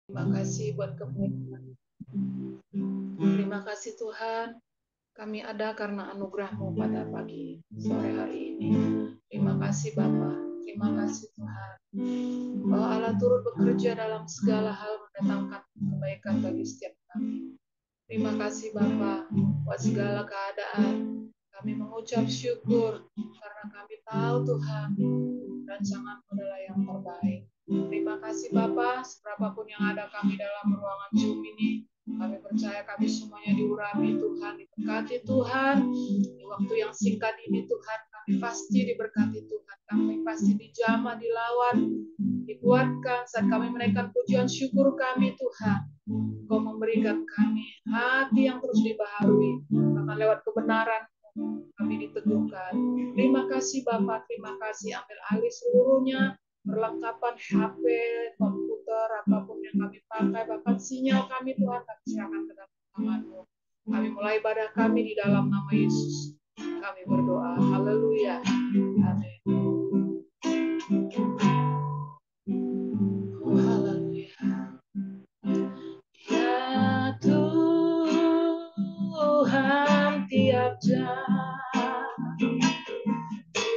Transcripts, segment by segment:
Terima kasih buat kebaikan. Terima kasih Tuhan, kami ada karena anugerah-Mu pada pagi sore hari ini. Terima kasih Bapa, terima kasih Tuhan. Bahwa Allah turut bekerja dalam segala hal mendatangkan kebaikan bagi setiap kami. Terima kasih Bapa buat segala keadaan. Kami mengucap syukur karena kami tahu Tuhan rancangan-Mu adalah yang terbaik. Terima kasih Bapa, seberapapun yang ada kami dalam ruangan Zoom ini, kami percaya kami semuanya diurapi Tuhan, diberkati Tuhan. Di waktu yang singkat ini Tuhan, kami pasti diberkati Tuhan. Kami pasti dijamah, dilawan, dikuatkan saat kami menaikkan pujian syukur kami Tuhan. Kau memberikan kami hati yang terus dibaharui, bahkan lewat kebenaran kami diteguhkan. Terima kasih Bapak, terima kasih, ambil alih seluruhnya, perlengkapan HP, komputer, apapun yang kami pakai, bahkan sinyal kami Tuhan, kami serahkan ke dalam tangan-Mu. Kami mulai ibadah kami di dalam nama Yesus. Kami berdoa, haleluya, amin. Oh, haleluya. Ya Tuhan, tiap jam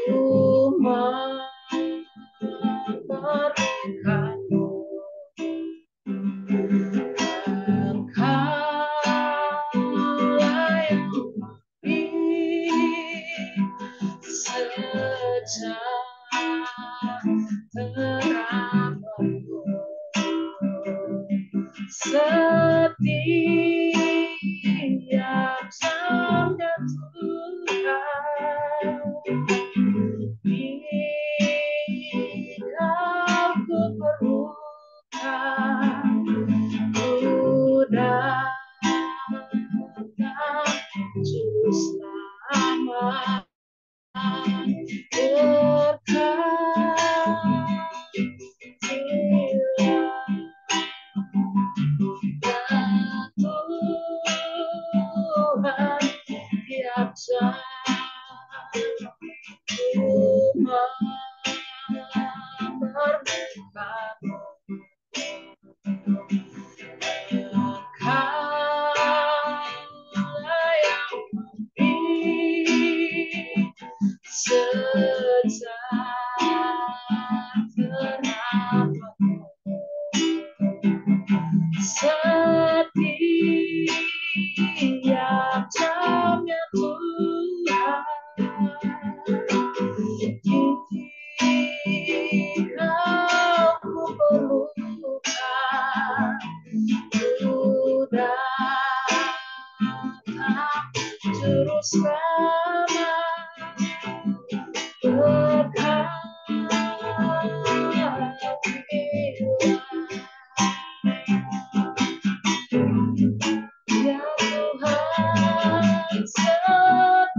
ku memerlukan-Mu. Engkaulah yang memberi sejahtera-Mu. Setiap jamnya Tuhan, Engkau ku perlukan, ku datang juru selamat, berkatilah. Tuhan, tiap jam ku memerlukan-Mu. Engkaulah yang memberi sejahtera-Mu. Setiap jamnya Tuhan, Engkau ku perlukan, ku datang juru selamat, berkatilah. Ya Tuhan, setiap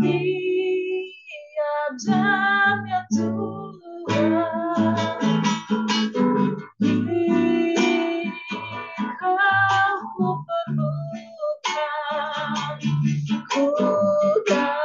jamnya Tuhan, Engkau ku perlukan, ku datang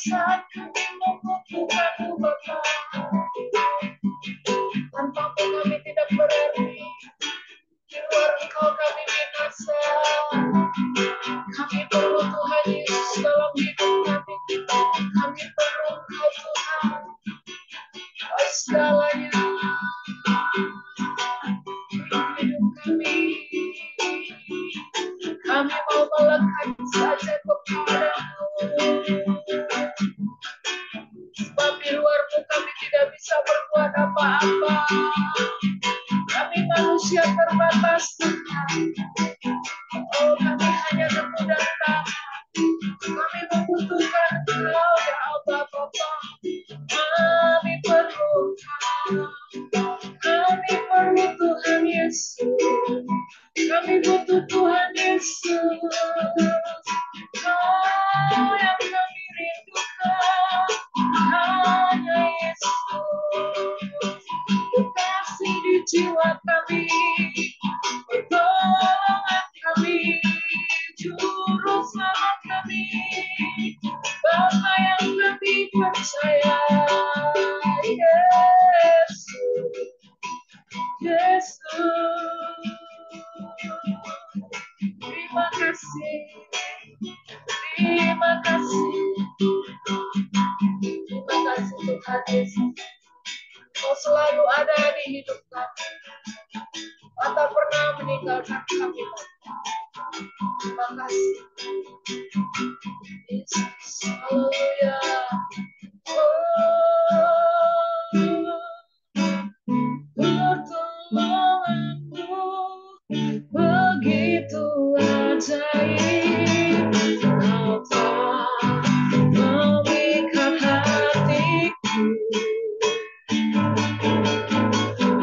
saat kami membutuhkan-Mu Bapa. Tanpa-Mu kami tidak berarti. Di luar Engkau kami binasa. Kami perlu Tuhan Yesus dalam hidup kami. Kami perlu Engkau Tuhan. Kau segalanya. Hidup kami. Kami mau melekat saja kepada-Mu. Sebab di luar-Mu kami tidak bisa berbuat apa-apa. Kami manusia terbatas Tuhan. Oh, kami hanya debu dan tanah. Kami membutuhkan Engkau ya Allah Bapa. Kami perlu Engkau. Kami perlu Tuhan Yesus. Kami butuh Tuhan Yesus. Kau yang kami rindukan. Hanya Yesus. Kasih di jiwa kami. Pertolongan kami. Juru selamat kami. Bapa yang kami percaya. Yesus. Yesus. Terima kasih. Terima kasih. Terima kasih Tuhan Yesus. Kau selalu ada di hidup kami. Kau tak pernah meninggalkan kami. Terima kasih. Yesus. Haleluya. Pertolongan-Mu begitu ajaib. Kau telah memikat hatiku.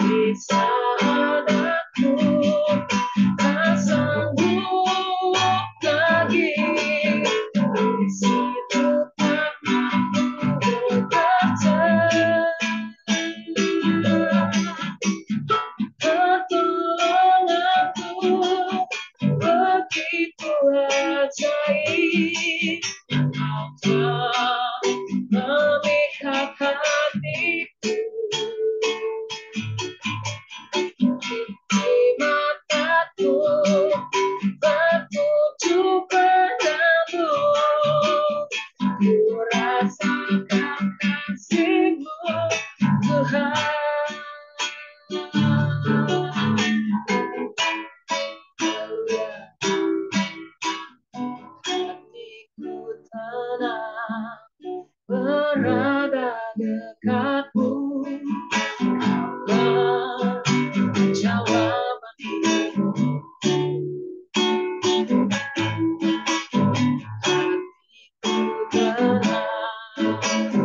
Di saat aku tak sanggup lagi, di situ tanganmu bekerja. Pertolongan-Mu begitu ajaib. Kau telah memikat hatiku. Di mataku tertuju padamu. Ku rasakan kasih-Mu Tuhan. Hatiku tenang berada dekat-Mu. Kaulah jawaban hidupku. Hatiku tenang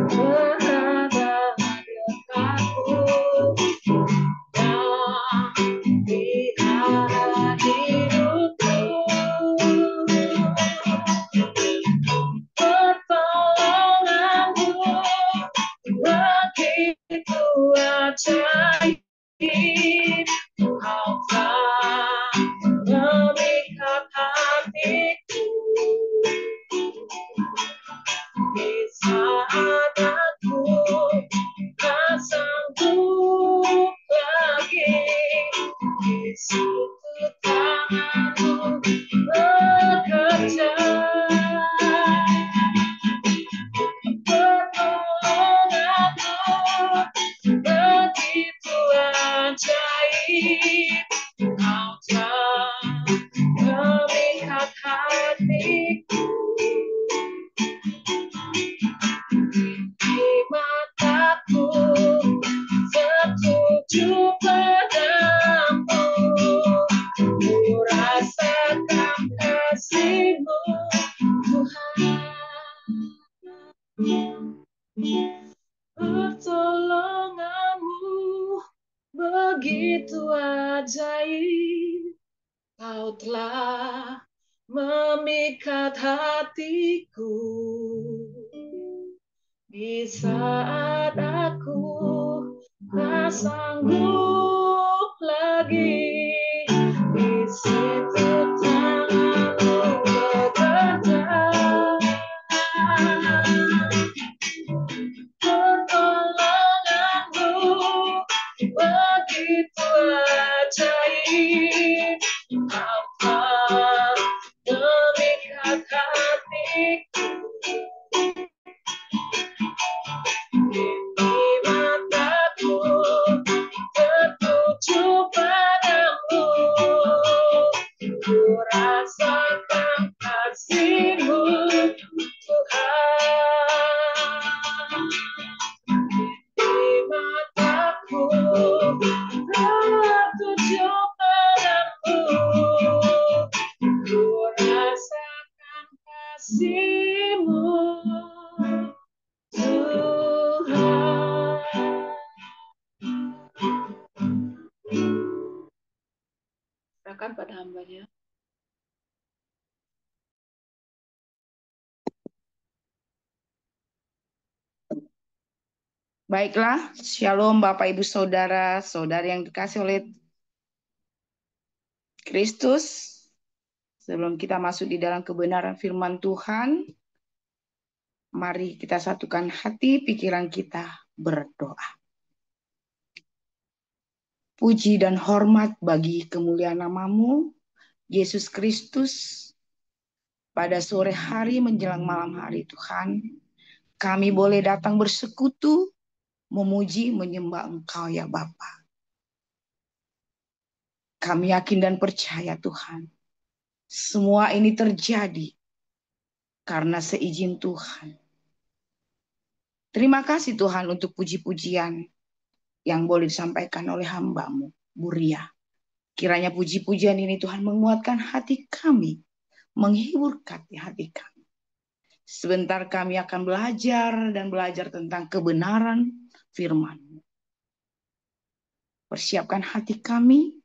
berada dekat-Mu. Yang lihat hidupku. Pertolongan-Mu begitu ajaib. Kau telah memikat hatiku. Di saat aku tak sanggup lagi, di situ tangan-Mu bekerja. Pertolongan-Mu begitu ajaib. Kau telah memikat hatiku. Di mataku tertuju padamu. Ku rasakan kasih-Mu Tuhan. Pertolongan-Mu begitu ajaib. Kau telah memikat hatiku. Di saat aku tak sanggup lagi, di situ tangan-Mu bekerja. Silakan pada hambanya. Baiklah, Shalom Bapak Ibu Saudara, Saudari yang dikasih oleh Kristus. Sebelum kita masuk di dalam kebenaran firman Tuhan, mari kita satukan hati, pikiran kita, berdoa. Puji dan hormat bagi kemuliaan nama-Mu, Yesus Kristus. Pada sore hari menjelang malam hari Tuhan, kami boleh datang bersekutu, memuji, menyembah Engkau ya Bapa. Kami yakin dan percaya Tuhan, semua ini terjadi karena seizin Tuhan. Terima kasih Tuhan untuk puji-pujian yang boleh disampaikan oleh hamba-Mu, Bu Ria. Kiranya puji-pujian ini Tuhan menguatkan hati kami, menghibur hati kami. Sebentar kami akan belajar dan belajar tentang kebenaran firman-Mu. Persiapkan hati kami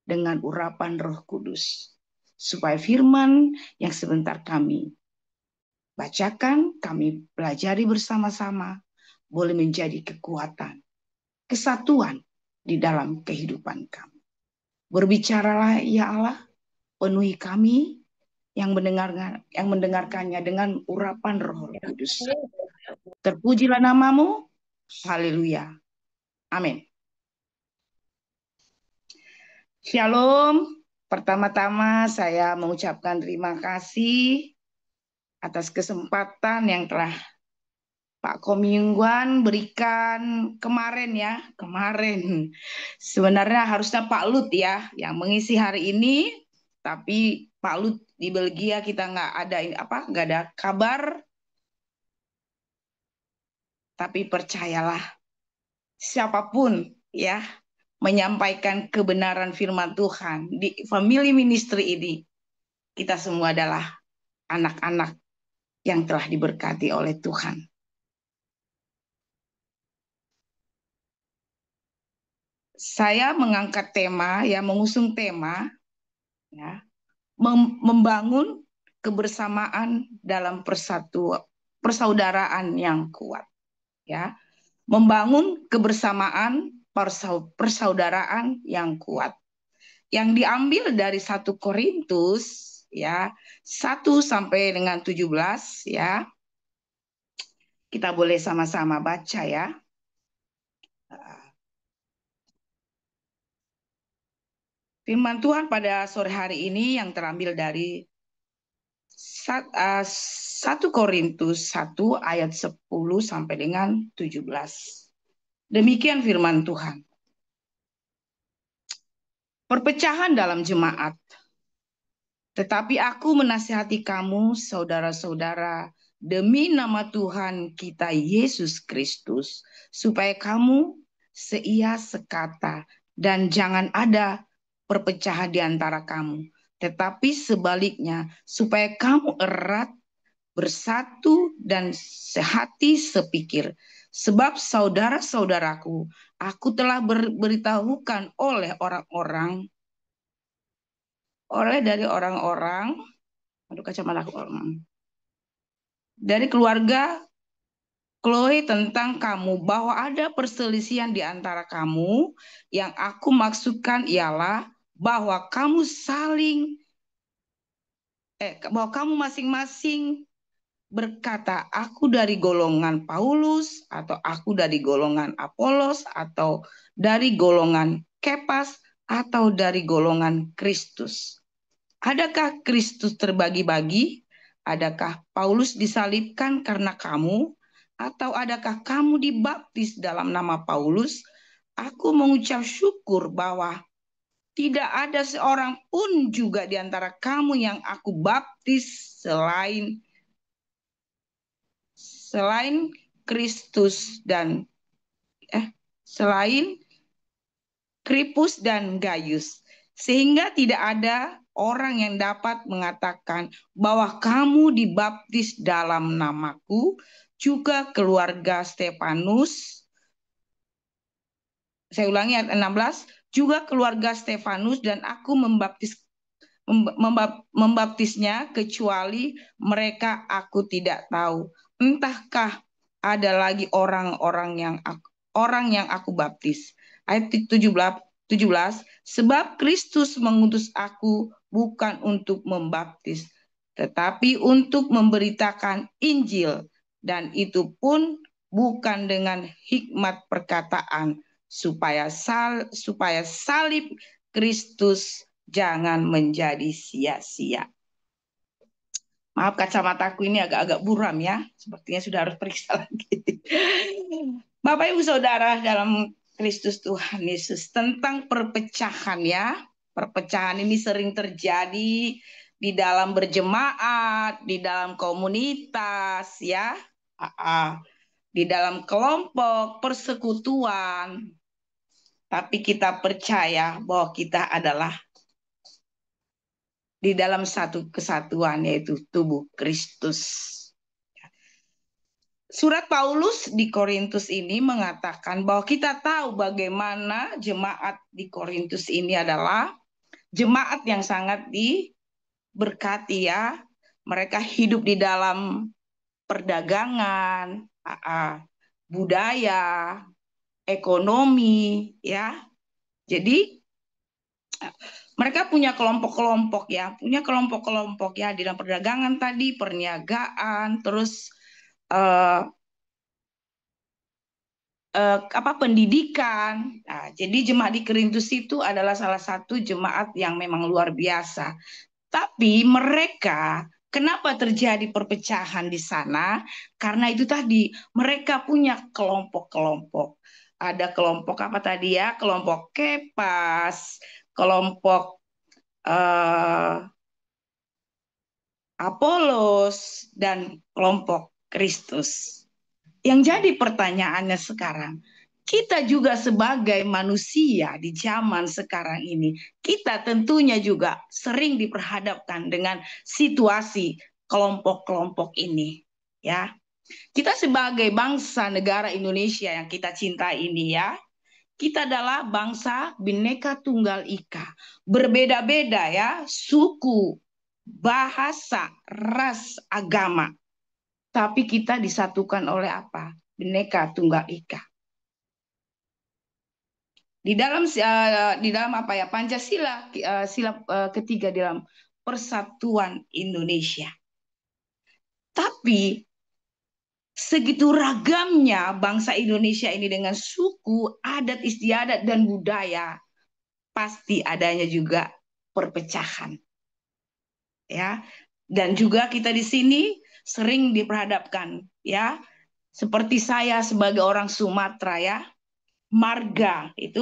dengan urapan Roh Kudus, supaya firman yang sebentar kami bacakan, kami pelajari bersama-sama, boleh menjadi kekuatan, kesatuan di dalam kehidupan kami. Berbicaralah ya Allah, penuhi kami yang mendengarkannya dengan urapan Roh Kudus. Terpujilah nama-Mu, haleluya, amin. Shalom, pertama-tama saya mengucapkan terima kasih atas kesempatan yang telah Pak Komingguan berikan kemarin ya, kemarin. Sebenarnya harusnya Pak Lut ya yang mengisi hari ini, tapi Pak Lut di Belgia kita nggak ada kabar. Tapi percayalah, siapapun ya menyampaikan kebenaran firman Tuhan di family ministry ini, kita semua adalah anak-anak yang telah diberkati oleh Tuhan. Saya mengangkat tema, ya mengusung tema, ya, membangun kebersamaan dalam persaudaraan yang kuat, ya, membangun kebersamaan persaudaraan yang kuat, yang diambil dari 1 Korintus, ya, 1 sampai dengan 17, ya. Kita boleh sama-sama baca ya. Firman Tuhan pada sore hari ini yang terambil dari 1 Korintus 1 ayat 10 sampai dengan 17. Demikian firman Tuhan. Perpecahan dalam jemaat. Tetapi aku menasihati kamu, saudara-saudara, demi nama Tuhan kita Yesus Kristus, supaya kamu seia sekata dan jangan ada perpecahan di antara kamu. Tetapi sebaliknya, supaya kamu erat, bersatu dan sehati sepikir. Sebab saudara-saudaraku, aku telah beritahukan dari orang-orang, aduh kacamata aku, dari keluarga Chloe tentang kamu, bahwa ada perselisihan di antara kamu. Yang aku maksudkan ialah bahwa kamu bahwa kamu masing-masing berkata, aku dari golongan Paulus, atau aku dari golongan Apolos, atau dari golongan Kepas, atau dari golongan Kristus. Adakah Kristus terbagi-bagi? Adakah Paulus disalibkan karena kamu? Atau adakah kamu dibaptis dalam nama Paulus? Aku mengucap syukur bahwa tidak ada seorang pun juga di antara kamu yang aku baptis selain Kristus dan selain Kripus dan Gaius, sehingga tidak ada orang yang dapat mengatakan bahwa kamu dibaptis dalam namaku. Juga keluarga Stefanus, saya ulangi ayat 16, juga keluarga Stefanus dan aku membaptis membaptisnya, kecuali mereka aku tidak tahu. Entahkah ada lagi orang yang aku baptis. Ayat 17, sebab Kristus mengutus aku bukan untuk membaptis, tetapi untuk memberitakan Injil, dan itu pun bukan dengan hikmat perkataan, supaya salib Kristus jangan menjadi sia-sia. Maaf, kacamataku ini agak-agak buram ya. Sepertinya sudah harus periksa lagi. Bapak Ibu Saudara dalam Kristus Tuhan Yesus, tentang perpecahan ya. Perpecahan ini sering terjadi di dalam berjemaat, di dalam komunitas ya. Di dalam kelompok, persekutuan. Tapi kita percaya bahwa kita adalah di dalam satu kesatuan, yaitu tubuh Kristus. Surat Paulus di Korintus ini mengatakan bahwa kita tahu bagaimana jemaat di Korintus ini adalah jemaat yang sangat diberkati ya. Mereka hidup di dalam perdagangan, budaya, ekonomi ya. Jadi mereka punya kelompok-kelompok ya, di dalam perdagangan tadi, perniagaan, terus pendidikan. Nah, jadi jemaat di Korintus itu adalah salah satu jemaat yang memang luar biasa. Tapi mereka, kenapa terjadi perpecahan di sana? Karena itu tadi, mereka punya kelompok-kelompok. Ada kelompok apa tadi ya? Kelompok Kepas, kelompok Apolos, dan kelompok Kristus. Yang jadi pertanyaannya sekarang, kita juga sebagai manusia di zaman sekarang ini, kita tentunya juga sering diperhadapkan dengan situasi kelompok-kelompok ini. Ya, kita sebagai bangsa negara Indonesia yang kita cintai ini ya, kita adalah bangsa Bhinneka Tunggal Ika. Berbeda-beda ya, suku, bahasa, ras, agama. Tapi kita disatukan oleh apa? Bhinneka Tunggal Ika. Di dalam apa ya? Pancasila sila ketiga dalam Persatuan Indonesia. Tapi segitu ragamnya bangsa Indonesia ini dengan suku, adat istiadat dan budaya, pasti adanya juga perpecahan. Ya. Dan juga kita di sini sering diperhadapkan ya, seperti saya sebagai orang Sumatera ya, marga itu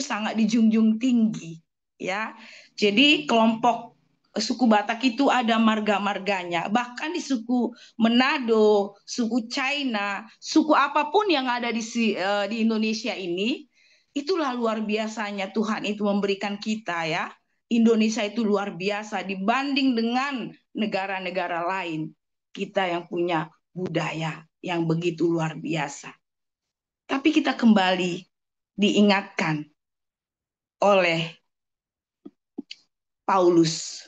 sangat dijunjung tinggi ya. Jadi kelompok suku Batak itu ada marga-marganya, bahkan di suku Manado, suku China, suku apapun yang ada di Indonesia ini, itulah luar biasanya Tuhan itu memberikan kita ya. Indonesia itu luar biasa dibanding dengan negara-negara lain. Kita yang punya budaya yang begitu luar biasa. Tapi kita kembali diingatkan oleh Paulus.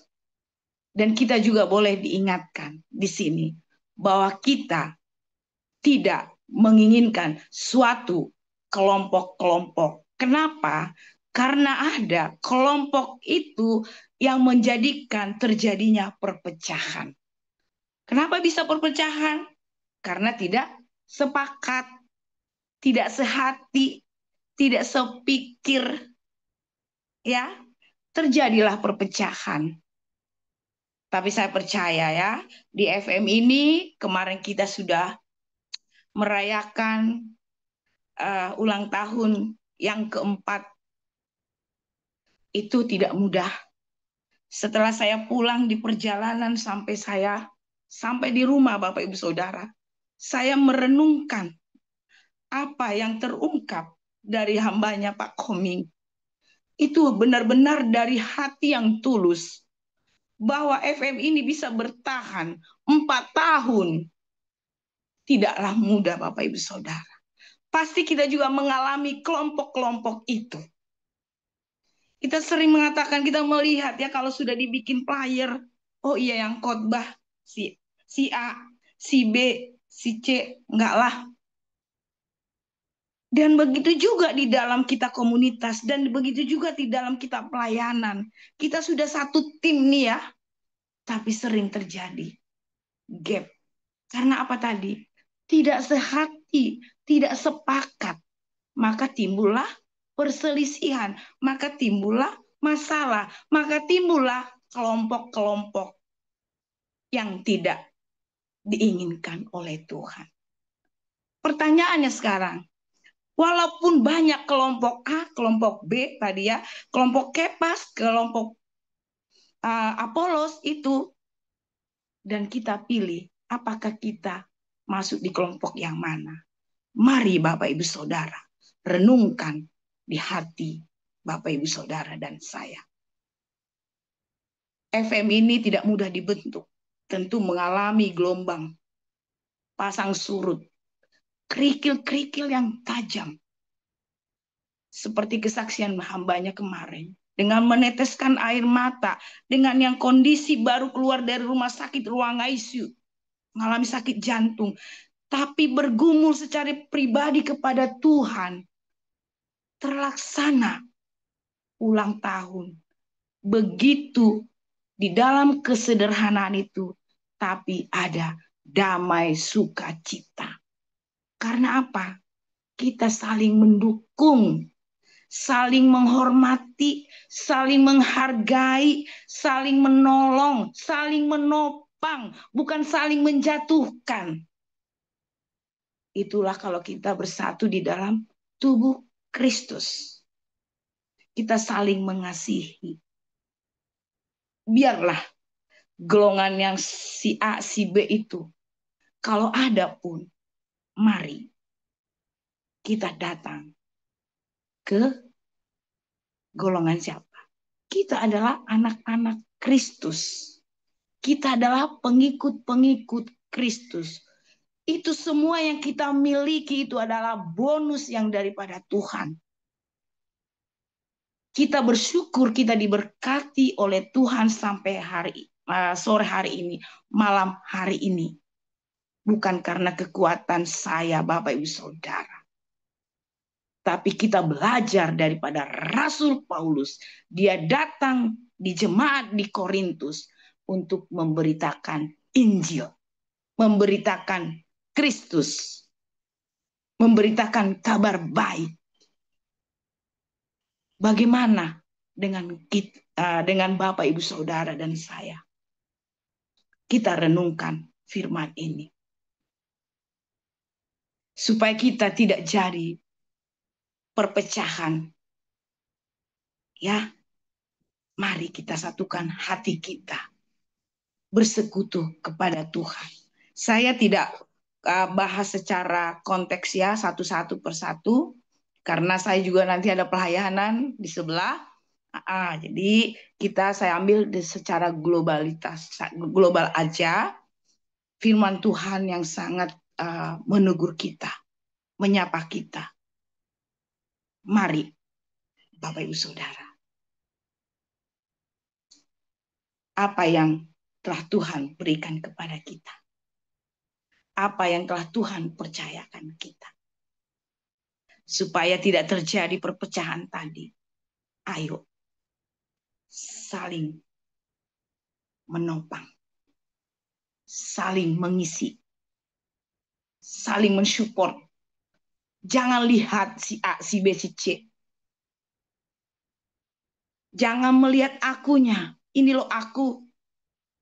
Dan kita juga boleh diingatkan di sini bahwa kita tidak menginginkan suatu kelompok-kelompok. Kenapa? Karena ada kelompok itu yang menjadikan terjadinya perpecahan. Kenapa bisa perpecahan? Karena tidak sepakat, tidak sehati, tidak sepikir, ya, terjadilah perpecahan. Tapi saya percaya ya, di FM ini kemarin kita sudah merayakan ulang tahun yang keempat. Itu tidak mudah. Setelah saya pulang di perjalanan sampai di rumah Bapak Ibu Saudara, saya merenungkan apa yang terungkap dari hambanya Pak Koming. Itu benar-benar dari hati yang tulus, bahwa FM ini bisa bertahan 4 tahun. Tidaklah mudah Bapak Ibu Saudara. Pasti kita juga mengalami kelompok-kelompok itu. Kita sering mengatakan, kita melihat ya kalau sudah dibikin flyer, oh iya yang khotbah si A, si B, si C, enggak lah. Dan begitu juga di dalam kita komunitas, dan begitu juga di dalam kita pelayanan. Kita sudah satu tim nih ya, tapi sering terjadi gap. Karena apa tadi? Tidak sehati, tidak sepakat. Maka timbullah perselisihan, maka timbullah masalah, maka timbullah kelompok-kelompok yang tidak diinginkan oleh Tuhan. Pertanyaannya sekarang, walaupun banyak kelompok A, kelompok B tadi ya, kelompok Kepas, kelompok Apolos itu, dan kita pilih apakah kita masuk di kelompok yang mana. Mari Bapak Ibu Saudara, renungkan di hati Bapak Ibu Saudara dan saya. FM ini tidak mudah dibentuk, tentu mengalami gelombang, pasang surut, kerikil-kerikil yang tajam. Seperti kesaksian hambanya kemarin, dengan meneteskan air mata, dengan yang kondisi baru keluar dari rumah sakit ruang ICU, mengalami sakit jantung, tapi bergumul secara pribadi kepada Tuhan, terlaksana ulang tahun. Begitu di dalam kesederhanaan itu, tapi ada damai sukacita. Karena apa? Kita saling mendukung, saling menghormati, saling menghargai, saling menolong, saling menopang, bukan saling menjatuhkan. Itulah kalau kita bersatu di dalam tubuh Kristus. Kita saling mengasihi. Biarlah golongan yang si A, si B itu, kalau ada pun, mari kita datang ke golongan siapa? Kita adalah anak-anak Kristus. Kita adalah pengikut-pengikut Kristus. Itu semua yang kita miliki itu adalah bonus yang daripada Tuhan. Kita bersyukur kita diberkati oleh Tuhan sampai sore hari ini, malam hari ini. Bukan karena kekuatan saya, Bapak Ibu Saudara. Tapi kita belajar daripada Rasul Paulus. Dia datang di jemaat di Korintus untuk memberitakan Injil. Memberitakan Kristus. Memberitakan kabar baik. Bagaimana dengan Bapak Ibu Saudara dan saya? Kita renungkan firman ini. Supaya kita tidak jadi perpecahan. Ya, mari kita satukan hati kita. Bersekutu kepada Tuhan. Saya tidak bahas secara konteks ya, satu-satu persatu. Karena saya juga nanti ada pelayanan di sebelah. Jadi saya ambil secara global aja. Firman Tuhan yang sangat menegur kita. Menyapa kita. Mari Bapak Ibu Saudara. Apa yang telah Tuhan berikan kepada kita. Apa yang telah Tuhan percayakan kita. Supaya tidak terjadi perpecahan tadi. Ayo saling menopang. Saling mengisi. Saling mensupport. Jangan lihat si A, si B, si C. Jangan melihat akunya. Ini loh aku.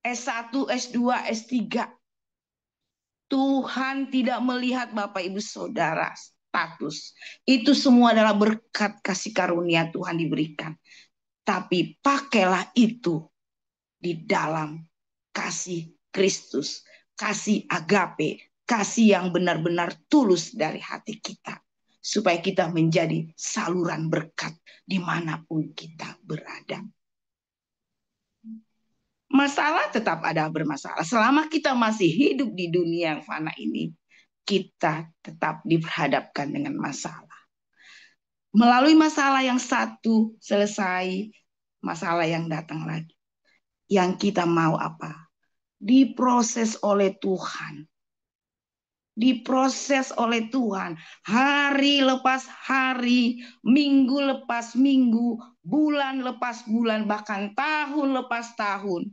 S1, S2, S3. Tuhan tidak melihat Bapak Ibu Saudara status. Itu semua adalah berkat kasih karunia Tuhan diberikan. Tapi pakailah itu di dalam kasih Kristus. Kasih agape. Kasih yang benar-benar tulus dari hati kita. Supaya kita menjadi saluran berkat dimanapun kita berada. Masalah tetap ada bermasalah. Selama kita masih hidup di dunia yang fana ini, kita tetap diperhadapkan dengan masalah. Melalui masalah yang satu selesai, masalah yang datang lagi. Yang kita mau apa? Diproses oleh Tuhan. Diproses oleh Tuhan. Hari lepas hari, minggu lepas minggu, bulan lepas bulan, bahkan tahun lepas tahun.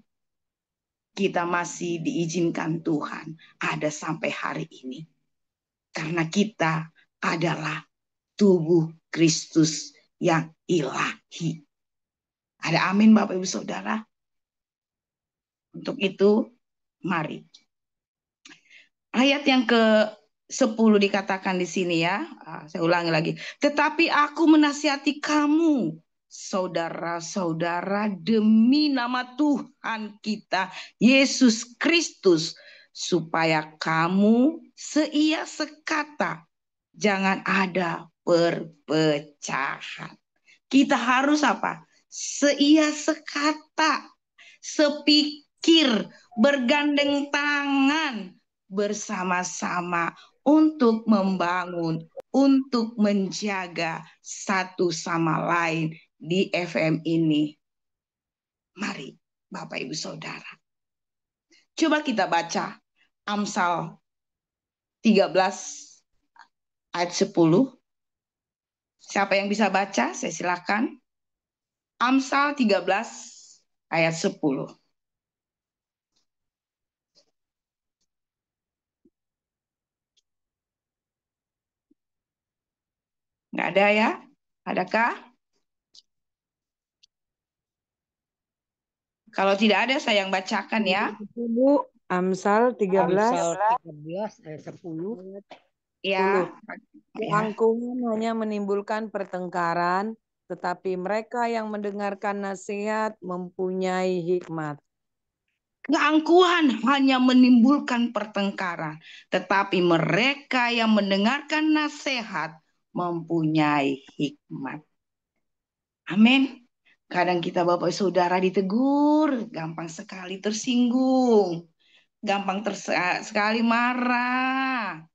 Kita masih diizinkan Tuhan ada sampai hari ini. Karena kita adalah tubuh Kristus yang ilahi. Ada amin Bapak Ibu Saudara? Untuk itu, mari. Ayat yang ke-10 dikatakan di sini ya. Saya ulangi lagi. Tetapi aku menasihati kamu, saudara-saudara, demi nama Tuhan kita, Yesus Kristus, supaya kamu seia sekata, jangan ada perpecahan. Kita harus apa? Seia sekata, sepikir, bergandeng tangan, bersama-sama untuk membangun, untuk menjaga satu sama lain di FM ini. Mari Bapak Ibu Saudara. Coba kita baca Amsal 13 ayat 10. Siapa yang bisa baca? Saya silakan. Amsal 13 ayat 10. Nggak ada ya? Adakah? Kalau tidak ada, saya yang bacakan ya. Amsal 13 ayat 10. Ya. Keangkuhan hanya menimbulkan pertengkaran, tetapi mereka yang mendengarkan nasihat mempunyai hikmat. Keangkuhan hanya menimbulkan pertengkaran, tetapi mereka yang mendengarkan nasihat mempunyai hikmat. Amin. Kadang kita Bapak Saudara ditegur, gampang sekali tersinggung, gampang sekali marah,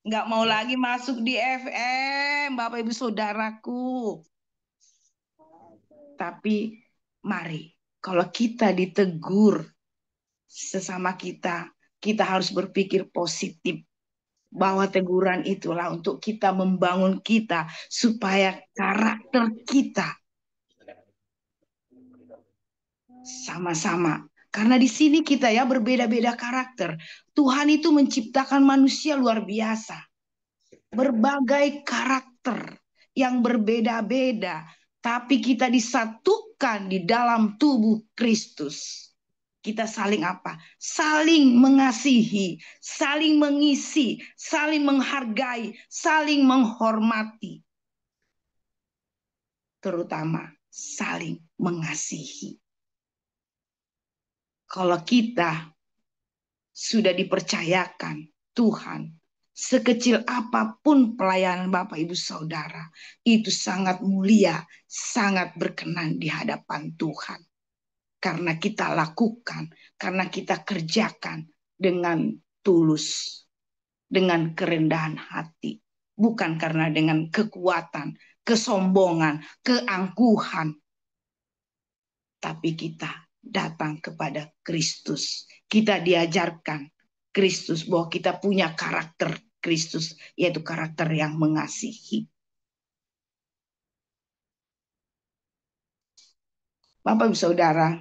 nggak mau lagi masuk di FM, Bapak Ibu Saudaraku. Tapi mari, kalau kita ditegur sesama kita, kita harus berpikir positif. Bahwa teguran itulah untuk kita membangun kita supaya karakter kita sama-sama. Karena di sini kita ya berbeda-beda karakter. Tuhan itu menciptakan manusia luar biasa. Berbagai karakter yang berbeda-beda. Tapi kita disatukan di dalam tubuh Kristus. Kita saling apa? Saling mengasihi, saling mengisi, saling menghargai, saling menghormati. Terutama saling mengasihi. Kalau kita sudah dipercayakan Tuhan, sekecil apapun pelayanan Bapak Ibu Saudara, itu sangat mulia, sangat berkenan di hadapan Tuhan. Karena kita lakukan, karena kita kerjakan dengan tulus, dengan kerendahan hati. Bukan karena dengan kekuatan, kesombongan, keangkuhan. Tapi kita datang kepada Kristus. Kita diajarkan Kristus bahwa kita punya karakter Kristus, yaitu karakter yang mengasihi. Bapak Ibu Saudara,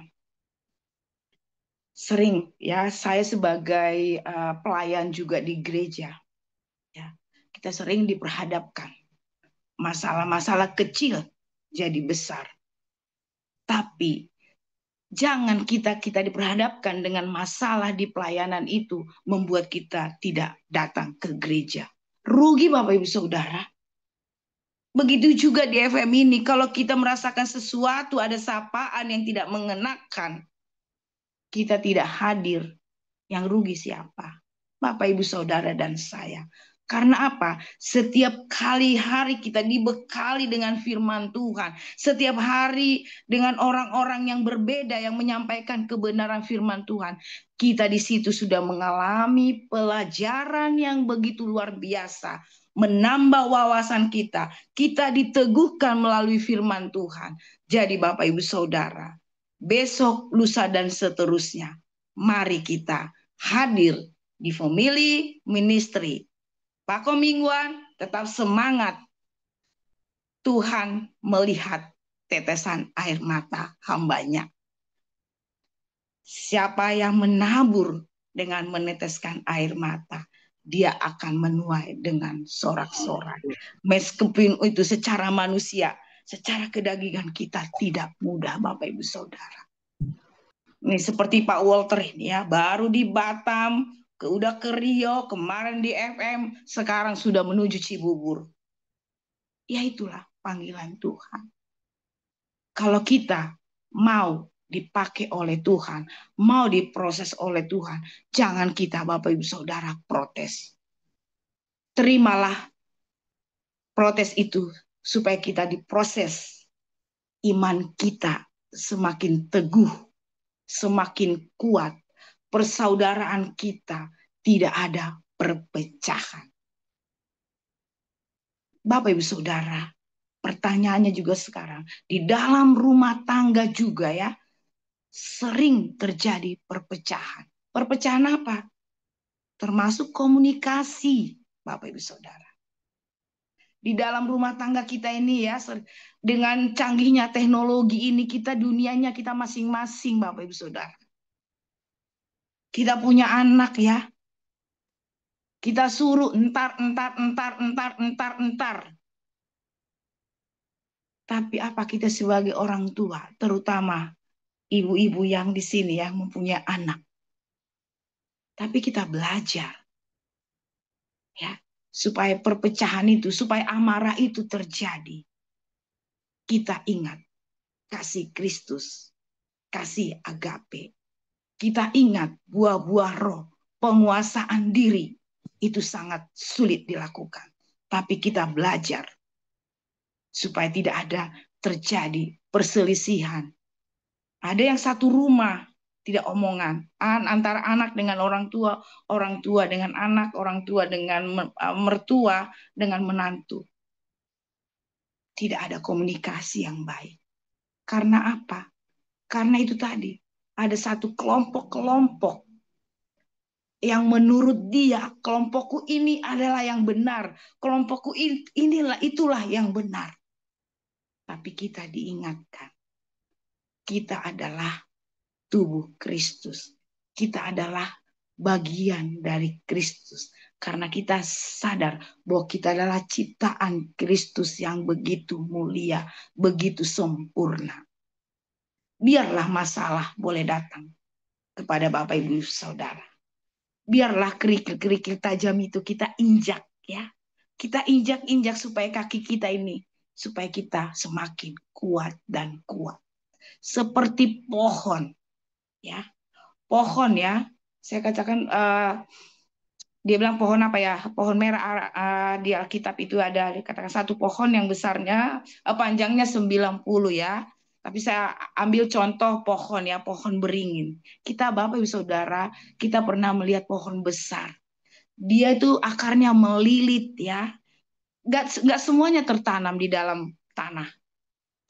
sering ya saya sebagai pelayan juga di gereja, ya kita sering diperhadapkan masalah-masalah kecil jadi besar. Tapi jangan kita diperhadapkan dengan masalah di pelayanan itu membuat kita tidak datang ke gereja. Rugi Bapak Ibu Saudara. Begitu juga di FM ini, kalau kita merasakan sesuatu, ada sapaan yang tidak mengenakan, kita tidak hadir. Yang rugi siapa? Bapak Ibu Saudara dan saya. Karena apa? Setiap kali hari kita dibekali dengan firman Tuhan. Setiap hari dengan orang-orang yang berbeda yang menyampaikan kebenaran firman Tuhan. Kita di situ sudah mengalami pelajaran yang begitu luar biasa. Menambah wawasan kita. Kita diteguhkan melalui firman Tuhan. Jadi Bapak Ibu Saudara, besok, lusa, dan seterusnya, mari kita hadir di Family Ministry. Pako Mingguan, tetap semangat. Tuhan melihat tetesan air mata hambanya. Siapa yang menabur dengan meneteskan air mata, dia akan menuai dengan sorak-sorai. Meskipun itu secara manusia, secara kedagingan kita tidak mudah, Bapak Ibu Saudara. Ini seperti Pak Walter ini ya, baru di Batam, udah ke Rio, kemarin di FM, sekarang sudah menuju Cibubur. Ya itulah panggilan Tuhan. Kalau kita mau dipakai oleh Tuhan, mau diproses oleh Tuhan, jangan kita Bapak Ibu Saudara protes. Terimalah protes itu supaya kita diproses. Iman kita semakin teguh, semakin kuat. Persaudaraan kita tidak ada perpecahan. Bapak Ibu Saudara, pertanyaannya juga sekarang, di dalam rumah tangga juga ya, sering terjadi perpecahan. Perpecahan apa? Termasuk komunikasi, Bapak Ibu Saudara. Di dalam rumah tangga kita ini ya, dengan canggihnya teknologi ini, kita dunianya kita masing-masing, Bapak Ibu Saudara. Kita punya anak ya, kita suruh entar. Tapi apa kita sebagai orang tua, terutama ibu-ibu yang di sini ya mempunyai anak. Tapi kita belajar ya, supaya perpecahan itu, supaya amarah itu terjadi. Kita ingat kasih Kristus, kasih agape. Kita ingat buah-buah roh, penguasaan diri. Itu sangat sulit dilakukan. Tapi kita belajar supaya tidak ada terjadi perselisihan. Ada yang satu rumah, tidak omongan. Antara anak dengan orang tua dengan anak, orang tua dengan mertua, dengan menantu. Tidak ada komunikasi yang baik. Karena apa? Karena itu tadi, ada satu kelompok-kelompok yang menurut dia, kelompokku ini adalah yang benar. Kelompokku itulah yang benar. Tapi kita diingatkan, kita adalah tubuh Kristus. Kita adalah bagian dari Kristus. Karena kita sadar bahwa kita adalah ciptaan Kristus yang begitu mulia, begitu sempurna. Biarlah masalah boleh datang kepada Bapak Ibu Saudara. Biarlah kerikil-kerikil tajam itu kita injak ya. Kita injak-injak supaya kaki kita ini, supaya kita semakin kuat dan kuat. Seperti pohon ya. Pohon ya. Saya katakan dia bilang pohon apa ya? Pohon merah di Alkitab itu ada dikatakan satu pohon yang besarnya panjangnya 90 ya. Tapi saya ambil contoh pohon ya, pohon beringin. Kita Bapak Ibu Saudara, kita pernah melihat pohon besar. Dia itu akarnya melilit ya. Gak semuanya tertanam di dalam tanah.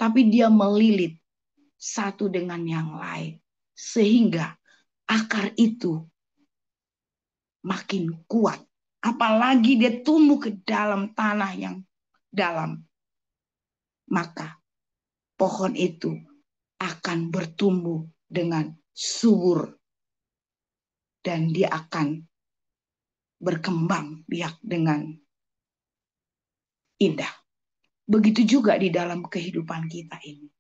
Tapi dia melilit satu dengan yang lain. Sehingga akar itu makin kuat. Apalagi dia tumbuh ke dalam tanah yang dalam. Maka pohon itu akan bertumbuh dengan subur. Dan dia akan berkembang biak dengan indah. Begitu juga di dalam kehidupan kita ini.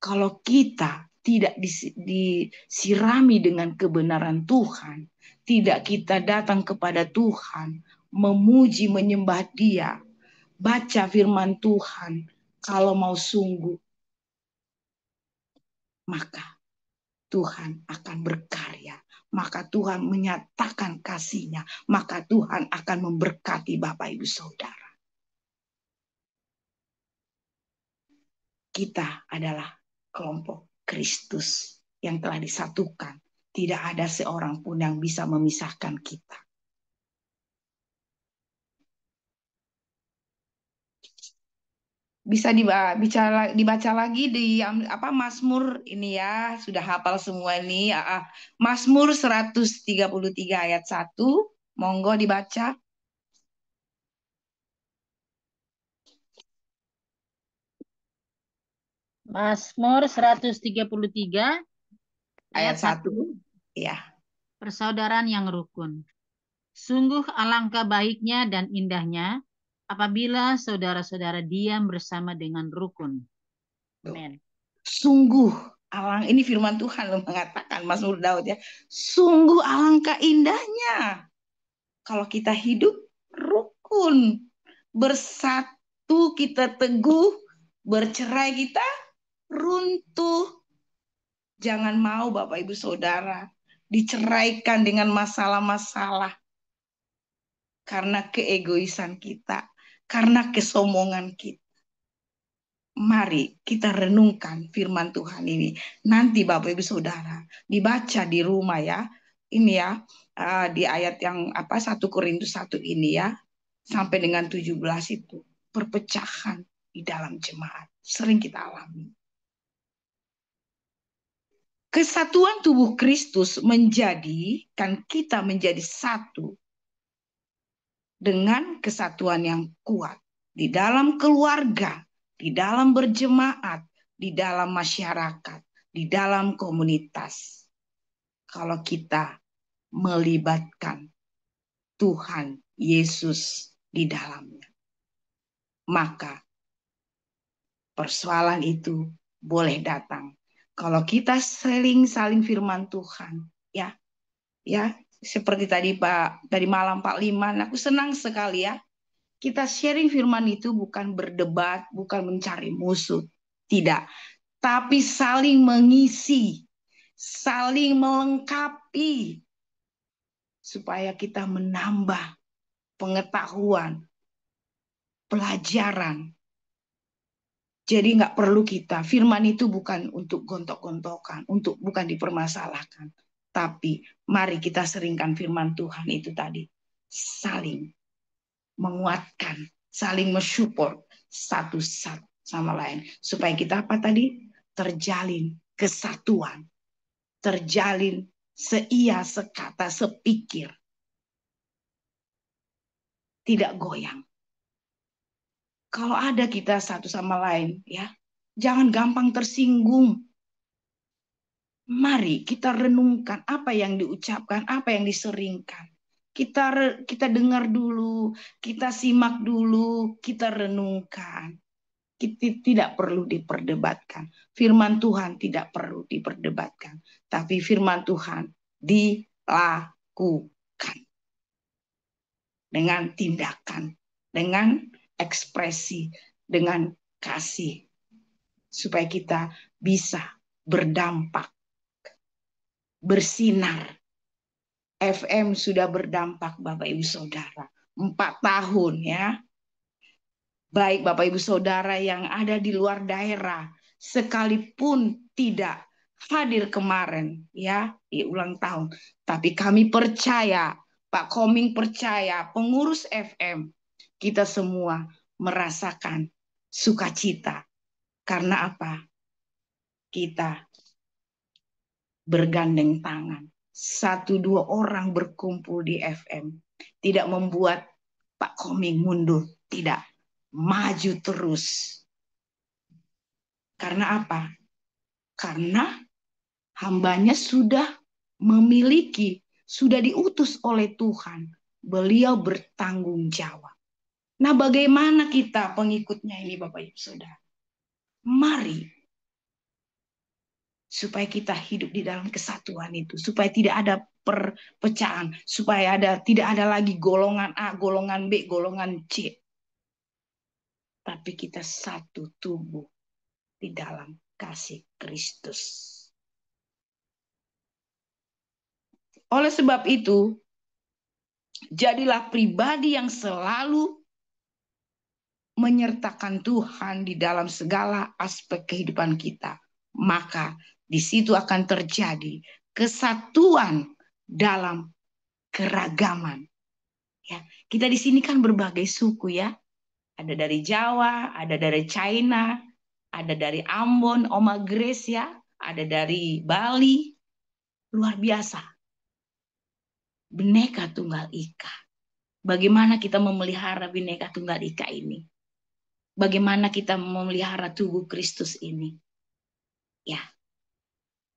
Kalau kita tidak disirami dengan kebenaran Tuhan, tidak kita datang kepada Tuhan, memuji, menyembah Dia, baca firman Tuhan, kalau mau sungguh, maka Tuhan akan berkarya maka Tuhan menyatakan kasih-Nya, maka Tuhan akan memberkati Bapak Ibu Saudara. Kita adalah kelompok Kristus yang telah disatukan. Tidak ada seorang pun yang bisa memisahkan kita. Bisa dibaca lagi di Mazmur ini ya, sudah hafal semua ini. Mazmur 133 ayat 1, monggo dibaca. Mazmur 133 Ayat 1. Ya. Persaudaraan yang rukun. Sungguh alangkah baiknya dan indahnya apabila saudara-saudara diam bersama dengan rukun. Amin. Sungguh ini firman Tuhan loh mengatakan, Mazmur Daud ya. Sungguh alangkah indahnya kalau kita hidup rukun, bersatu kita teguh, bercerai kita runtuh. Jangan mau Bapak Ibu Saudara diceraikan dengan masalah-masalah karena keegoisan kita, karena kesombongan kita. Mari kita renungkan firman Tuhan ini. Nanti Bapak Ibu Saudara dibaca di rumah ya. Ini ya di ayat yang 1 Korintus 1 ini ya. Sampai dengan 17 itu. Perpecahan di dalam jemaat. Sering kita alami. Kesatuan tubuh Kristus menjadikan kita menjadi satu dengan kesatuan yang kuat di dalam keluarga, di dalam berjemaat, di dalam masyarakat, di dalam komunitas. Kalau kita melibatkan Tuhan Yesus di dalamnya, maka persoalan itu boleh datang. Kalau kita saling firman Tuhan, ya, seperti tadi dari malam Pak Liman, aku senang sekali ya. Kita sharing firman itu bukan berdebat, bukan mencari musuh, tidak, tapi saling mengisi, saling melengkapi, supaya kita menambah pengetahuan, pelajaran. Jadi nggak perlu kita, firman itu bukan untuk gontok-gontokan, bukan dipermasalahkan. Tapi mari kita seringkan firman Tuhan itu tadi. Saling menguatkan, saling mensupport satu sama lain. Supaya kita apa tadi? Terjalin kesatuan. Terjalin seia, sekata, sepikir. Tidak goyang. Kalau ada kita satu sama lain, ya, jangan gampang tersinggung. Mari kita renungkan apa yang diucapkan, apa yang diseringkan. Kita dengar dulu, kita simak dulu, kita renungkan. Kita tidak perlu diperdebatkan. Firman Tuhan tidak perlu diperdebatkan. Tapi firman Tuhan dilakukan. Dengan tindakan, dengan ekspresi, dengan kasih. Supaya kita bisa berdampak, bersinar. FM sudah berdampak Bapak Ibu Saudara. 4 tahun ya. Baik Bapak Ibu Saudara yang ada di luar daerah, sekalipun tidak hadir kemarin ya di ulang tahun. Tapi kami percaya, Pak Koming percaya, pengurus FM, kita semua merasakan sukacita. Karena apa? Kita bergandeng tangan. 1-2 orang berkumpul di FM. Tidak membuat Pak Koming mundur. Tidak. Maju terus. Karena apa? Karena hambanya sudah memiliki, sudah diutus oleh Tuhan. Beliau bertanggung jawab. Nah, bagaimana kita pengikutnya ini Bapak Ibu Saudara? Mari supaya kita hidup di dalam kesatuan itu, supaya tidak ada perpecahan, supaya tidak ada lagi golongan A, golongan B, golongan C. Tapi kita satu tubuh di dalam kasih Kristus. Oleh sebab itu, jadilah pribadi yang selalu menyertakan Tuhan di dalam segala aspek kehidupan kita. Maka di situ akan terjadi kesatuan dalam keragaman. Ya, kita di sini kan berbagai suku ya. Ada dari Jawa, ada dari China, ada dari Ambon, Oma Grace ya, ada dari Bali. Luar biasa. Bhinneka Tunggal Ika. Bagaimana kita memelihara Bhinneka Tunggal Ika ini? Bagaimana kita memelihara tubuh Kristus ini? Ya,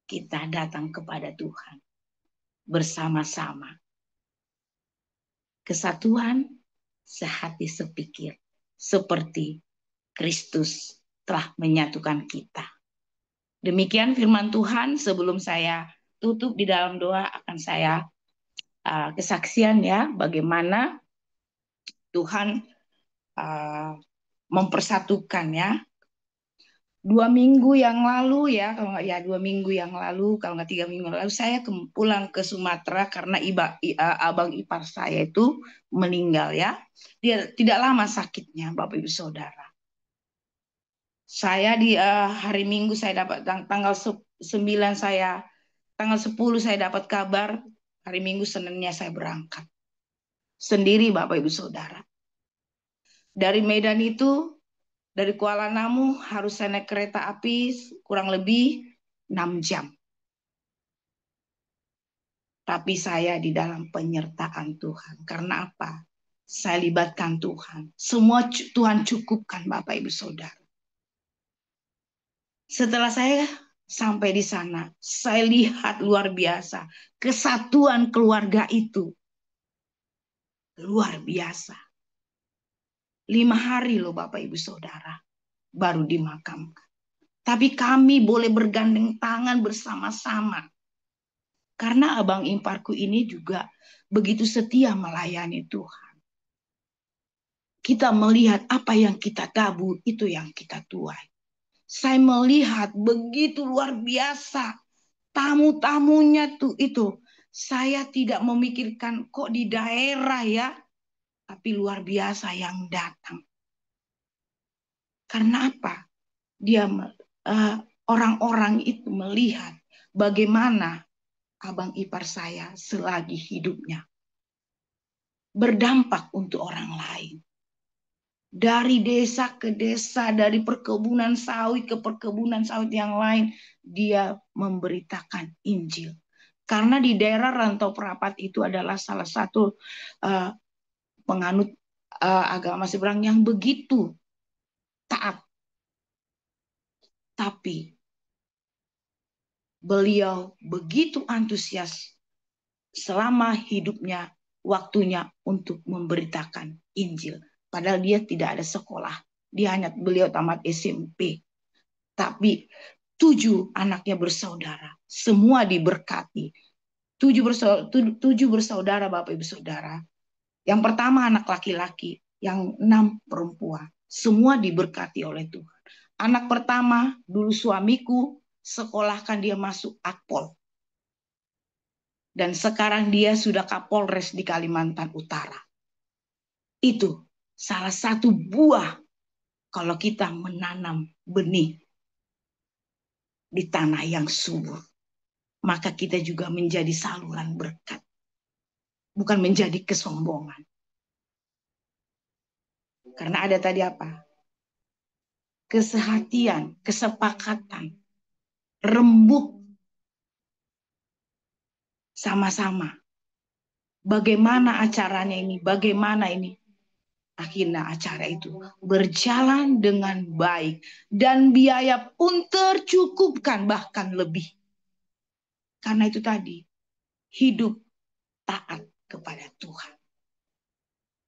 kita datang kepada Tuhan bersama-sama. Kesatuan sehati sepikir seperti Kristus telah menyatukan kita. Demikian firman Tuhan. Sebelum saya tutup di dalam doa, akan saya kesaksian ya bagaimana Tuhan mempersatukan ya. 2 minggu yang lalu ya, kalau nggak ya 2 minggu yang lalu, kalau nggak 3 minggu lalu saya pulang ke Sumatera karena abang ipar saya itu meninggal ya. Dia tidak lama sakitnya, Bapak Ibu Saudara. Saya di hari Minggu saya dapat tanggal 9 saya, tanggal 10 saya dapat kabar, hari Minggu Seninnya saya berangkat. Sendiri Bapak Ibu Saudara. Dari Medan itu, dari Kuala Namu harus saya naik kereta api kurang lebih 6 jam. Tapi saya di dalam penyertaan Tuhan. Karena apa? Saya libatkan Tuhan. Semua Tuhan cukupkan Bapak Ibu Saudara. Setelah saya sampai di sana, saya lihat luar biasa. Kesatuan keluarga itu. Luar biasa. 5 hari loh Bapak Ibu Saudara. Baru dimakamkan. Tapi kami boleh bergandeng tangan bersama-sama. Karena abang imparku ini juga begitu setia melayani Tuhan. Kita melihat apa yang kita tabur, itu yang kita tuai. Saya melihat begitu luar biasa. Tamu-tamunya tuh itu. Saya tidak memikirkan kok di daerah ya. Tapi luar biasa yang datang. Karena apa? Dia orang-orang itu melihat bagaimana abang ipar saya selagi hidupnya berdampak untuk orang lain. Dari desa ke desa, dari perkebunan sawit ke perkebunan sawit yang lain, dia memberitakan Injil. Karena di daerah Rantau Perapat itu adalah salah satu penganut agama seberang yang begitu taat. Tapi beliau begitu antusias selama hidupnya, waktunya untuk memberitakan Injil. Padahal dia tidak ada sekolah. Beliau tamat SMP. Tapi 7 anaknya bersaudara. Semua diberkati. 7 bersaudara Bapak Ibu Saudara. Yang pertama anak laki-laki. Yang 6 perempuan. Semua diberkati oleh Tuhan. Anak pertama dulu suamiku sekolahkan dia masuk Akpol. Dan sekarang dia sudah Kapolres di Kalimantan Utara. Itu salah satu buah kalau kita menanam benih di tanah yang subur. Maka kita juga menjadi saluran berkat. Bukan menjadi kesombongan. Karena ada tadi apa? Kesehatian, kesepakatan, rembuk sama-sama. Bagaimana acaranya ini? Bagaimana ini? Akhirnya acara itu berjalan dengan baik. Dan biaya pun tercukupkan, bahkan lebih. Karena itu tadi, hidup taat kepada Tuhan.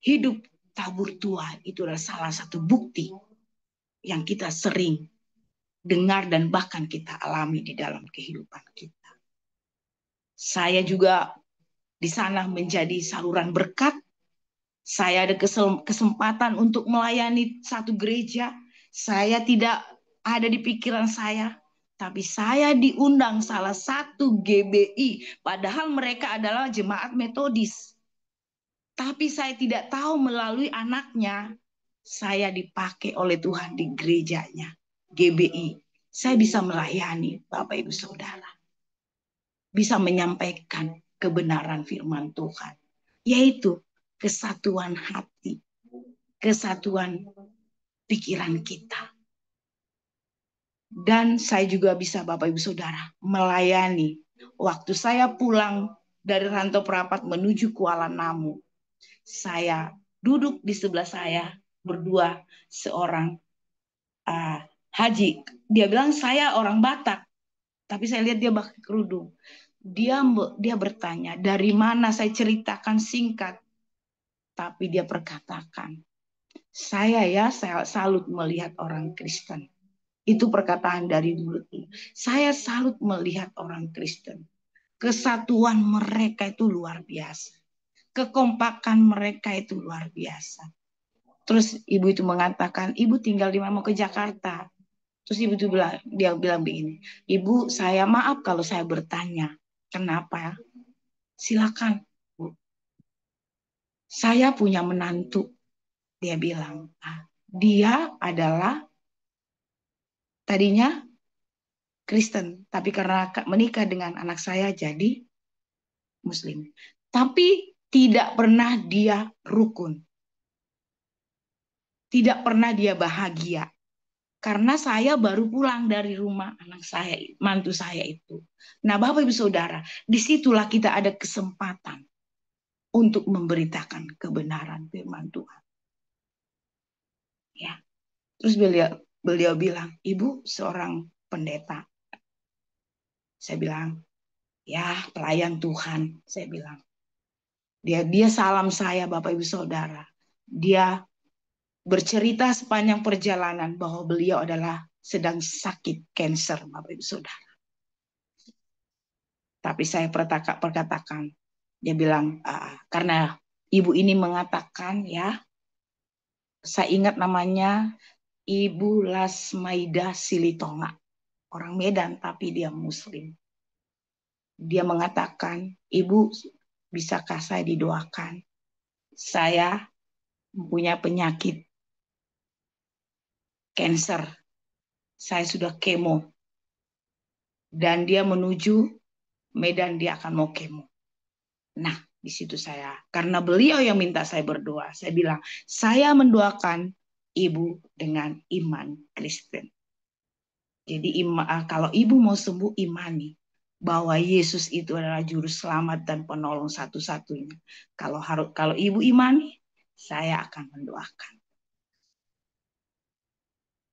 Hidup tabur tuai itu adalah salah satu bukti yang kita sering dengar dan bahkan kita alami di dalam kehidupan kita. Saya juga di sana menjadi saluran berkat. Saya ada kesempatan untuk melayani satu gereja. Saya tidak ada di pikiran saya. Tapi saya diundang salah satu GBI, padahal mereka adalah jemaat metodis. Tapi saya tidak tahu melalui anaknya, saya dipakai oleh Tuhan di gerejanya, GBI. Saya bisa melayani Bapak Ibu Saudara. Bisa menyampaikan kebenaran firman Tuhan. Yaitu kesatuan hati, kesatuan pikiran kita. Dan saya juga bisa Bapak Ibu Saudara melayani. Waktu saya pulang dari Rantau Perapat menuju Kuala Namu, saya duduk di sebelah saya berdua seorang haji. Dia bilang saya orang Batak, tapi saya lihat dia pakai kerudung. Dia bertanya, dari mana? Saya ceritakan singkat, tapi dia perkatakan, saya salut melihat orang Kristen. Itu perkataan dari dulu. Saya salut melihat orang Kristen. Kesatuan mereka itu luar biasa. Kekompakan mereka itu luar biasa. Terus ibu itu mengatakan, ibu tinggal di mana, mau ke Jakarta. Terus ibu itu dia bilang begini, ibu saya maaf kalau saya bertanya, kenapa? Silakan, Bu. Saya punya menantu. Dia bilang, dia adalah tadinya Kristen, tapi karena menikah dengan anak saya jadi Muslim. Tapi tidak pernah dia rukun. Tidak pernah dia bahagia. Karena saya baru pulang dari rumah anak saya, mantu saya itu. Nah, Bapak Ibu Saudara, disitulah kita ada kesempatan untuk memberitakan kebenaran firman Tuhan. Ya. Terus beliau bilang, ibu seorang pendeta. Saya bilang, ya pelayan Tuhan. Saya bilang, dia salam saya Bapak Ibu Saudara. Dia bercerita sepanjang perjalanan bahwa beliau adalah sedang sakit kanker Bapak Ibu Saudara. Tapi saya perkatakan, dia bilang, karena ibu ini mengatakan ya, saya ingat namanya Ibu Lasmaida Silitonga. Orang Medan tapi dia Muslim. Dia mengatakan, ibu bisakah saya didoakan? Saya mempunyai penyakit kanker. Saya sudah kemo. Dan dia menuju Medan, dia akan mau kemo. Nah, di situ saya, karena beliau yang minta saya berdoa, saya bilang, saya mendoakan ibu dengan iman Kristen. Jadi kalau ibu mau sembuh, imani bahwa Yesus itu adalah juru selamat dan penolong satu-satunya. Kalau ibu imani, saya akan mendoakan.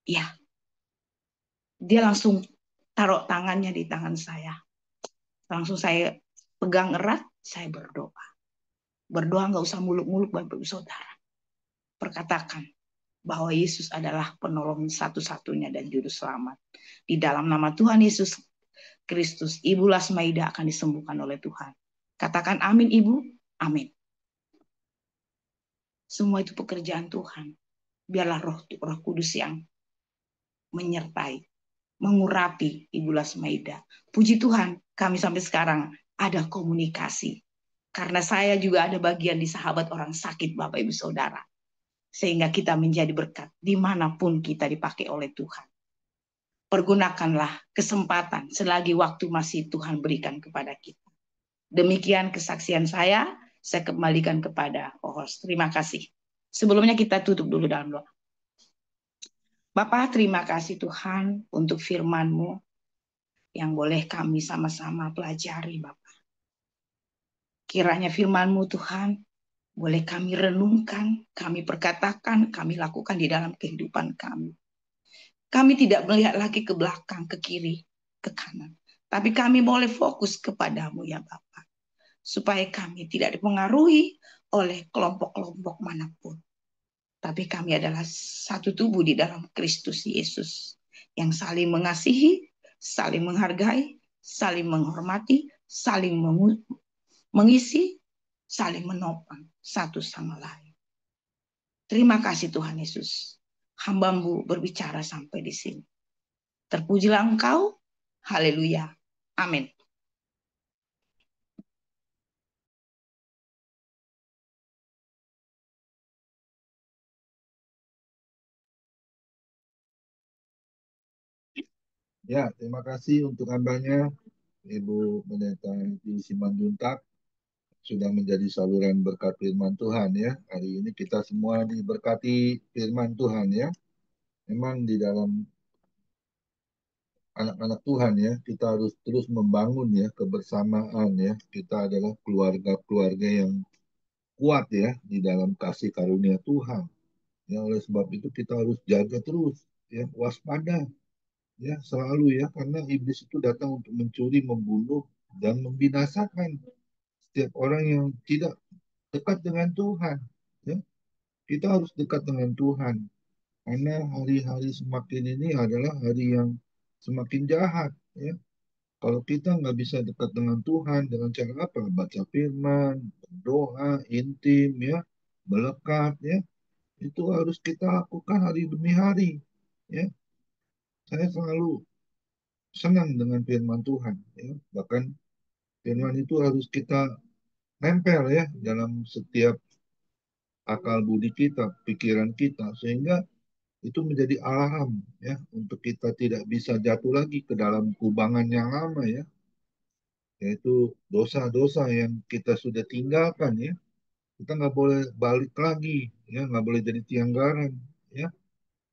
Ya, dia langsung taruh tangannya di tangan saya. Langsung saya pegang erat, saya berdoa. Berdoa nggak usah muluk-muluk Bapak Ibu Saudara. Perkatakan bahwa Yesus adalah penolong satu-satunya dan juru selamat. Di dalam nama Tuhan Yesus Kristus, Ibu Lasmaida akan disembuhkan oleh Tuhan. Katakan amin Ibu, amin. Semua itu pekerjaan Tuhan. Biarlah Roh Kudus yang menyertai, mengurapi Ibu Lasmaida. Puji Tuhan, kami sampai sekarang ada komunikasi. Karena saya juga ada bagian di sahabat orang sakit Bapak Ibu Saudara. Sehingga kita menjadi berkat dimanapun kita dipakai oleh Tuhan. Pergunakanlah kesempatan selagi waktu masih Tuhan berikan kepada kita. Demikian kesaksian saya kembalikan kepada host. Terima kasih. Sebelumnya kita tutup dulu dalam doa. Bapak, terima kasih Tuhan untuk firman-Mu yang boleh kami sama-sama pelajari, Bapak. Kiranya firman-Mu Tuhan boleh kami renungkan, kami perkatakan, kami lakukan di dalam kehidupan kami. Kami tidak melihat lagi ke belakang, ke kiri, ke kanan. Tapi kami boleh fokus kepadamu ya Bapak. Supaya kami tidak dipengaruhi oleh kelompok-kelompok manapun. Tapi kami adalah satu tubuh di dalam Kristus Yesus. Yang saling mengasihi, saling menghargai, saling menghormati, saling mengisi, saling menopang satu sama lain. Terima kasih Tuhan Yesus. Hamba-Mu berbicara sampai di sini. Terpujilah Engkau, Haleluya. Amin. Ya, terima kasih untuk hambanya, Ibu Pendeta di Simanjuntak, sudah menjadi saluran berkat firman Tuhan ya. Hari ini kita semua diberkati firman Tuhan ya. Memang di dalam anak-anak Tuhan ya, kita harus terus membangun ya kebersamaan ya. Kita adalah keluarga-keluarga yang kuat ya di dalam kasih karunia Tuhan. Ya, oleh sebab itu kita harus jaga terus ya, waspada ya selalu ya, karena iblis itu datang untuk mencuri, membunuh dan membinasakan setiap orang yang tidak dekat dengan Tuhan ya. Kita harus dekat dengan Tuhan karena hari-hari semakin ini adalah hari yang semakin jahat ya. Kalau kita nggak bisa dekat dengan Tuhan dengan cara apa? Baca firman, berdoa, intim ya, melekat ya. Itu harus kita lakukan hari demi hari ya. Saya selalu senang dengan firman Tuhan ya. Bahkan firman itu harus kita nempel ya dalam setiap akal budi kita, pikiran kita, sehingga itu menjadi alarm ya untuk kita tidak bisa jatuh lagi ke dalam kubangan yang lama ya, yaitu dosa-dosa yang kita sudah tinggalkan ya. Kita nggak boleh balik lagi ya, nggak boleh jadi tiang garam ya.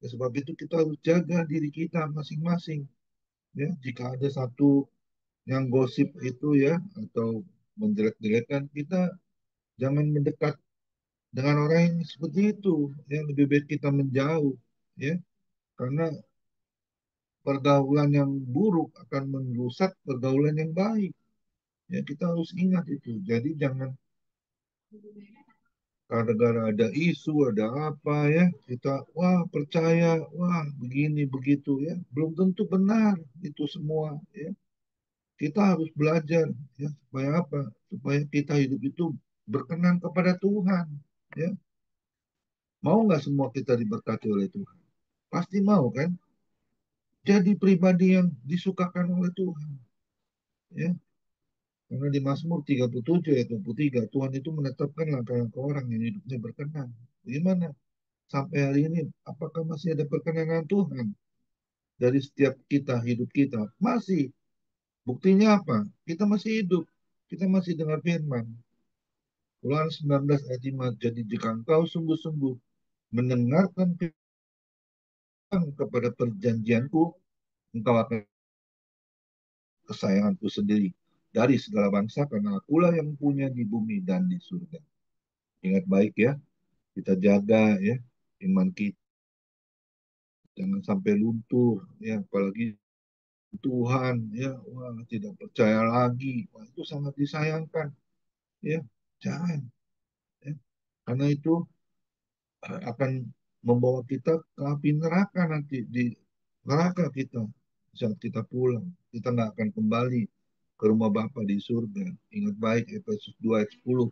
Sebab itu kita harus jaga diri kita masing-masing ya. Jika ada satu yang gosip itu ya atau menjelek-jelekan, kita jangan mendekat dengan orang yang seperti itu ya. Lebih baik kita menjauh ya, karena pergaulan yang buruk akan merusak pergaulan yang baik ya. Kita harus ingat itu. Jadi jangan gara-gara ada isu ada apa ya kita wah percaya wah begini begitu ya, belum tentu benar itu semua ya. Kita harus belajar ya, supaya apa? Supaya kita hidup itu berkenan kepada Tuhan ya. Mau nggak semua kita diberkati oleh Tuhan? Pasti mau kan? Jadi pribadi yang disukakan oleh Tuhan ya. Karena di Mazmur 37 ayat 23, Tuhan itu menetapkan langkah-langkah orang yang hidupnya berkenan. Bagaimana? Sampai hari ini, apakah masih ada perkenanan Tuhan dari setiap kita, hidup kita? Masih. Buktinya apa? Kita masih hidup. Kita masih dengar firman. Ulangan 19 ayat 5, jadi jika engkau sungguh-sungguh mendengarkan firman kepada perjanjianku, engkau akan kesayanganku sendiri dari segala bangsa, karena akulah yang punya di bumi dan di surga. Ingat baik ya, kita jaga ya iman kita, jangan sampai luntur ya, apalagi Tuhan ya, wah tidak percaya lagi, wah itu sangat disayangkan ya, jangan ya. Karena itu akan membawa kita ke api neraka nanti, di neraka kita saat kita pulang, kita nggak akan kembali ke rumah Bapa di surga. Ingat baik Efesus 2 ayat 10,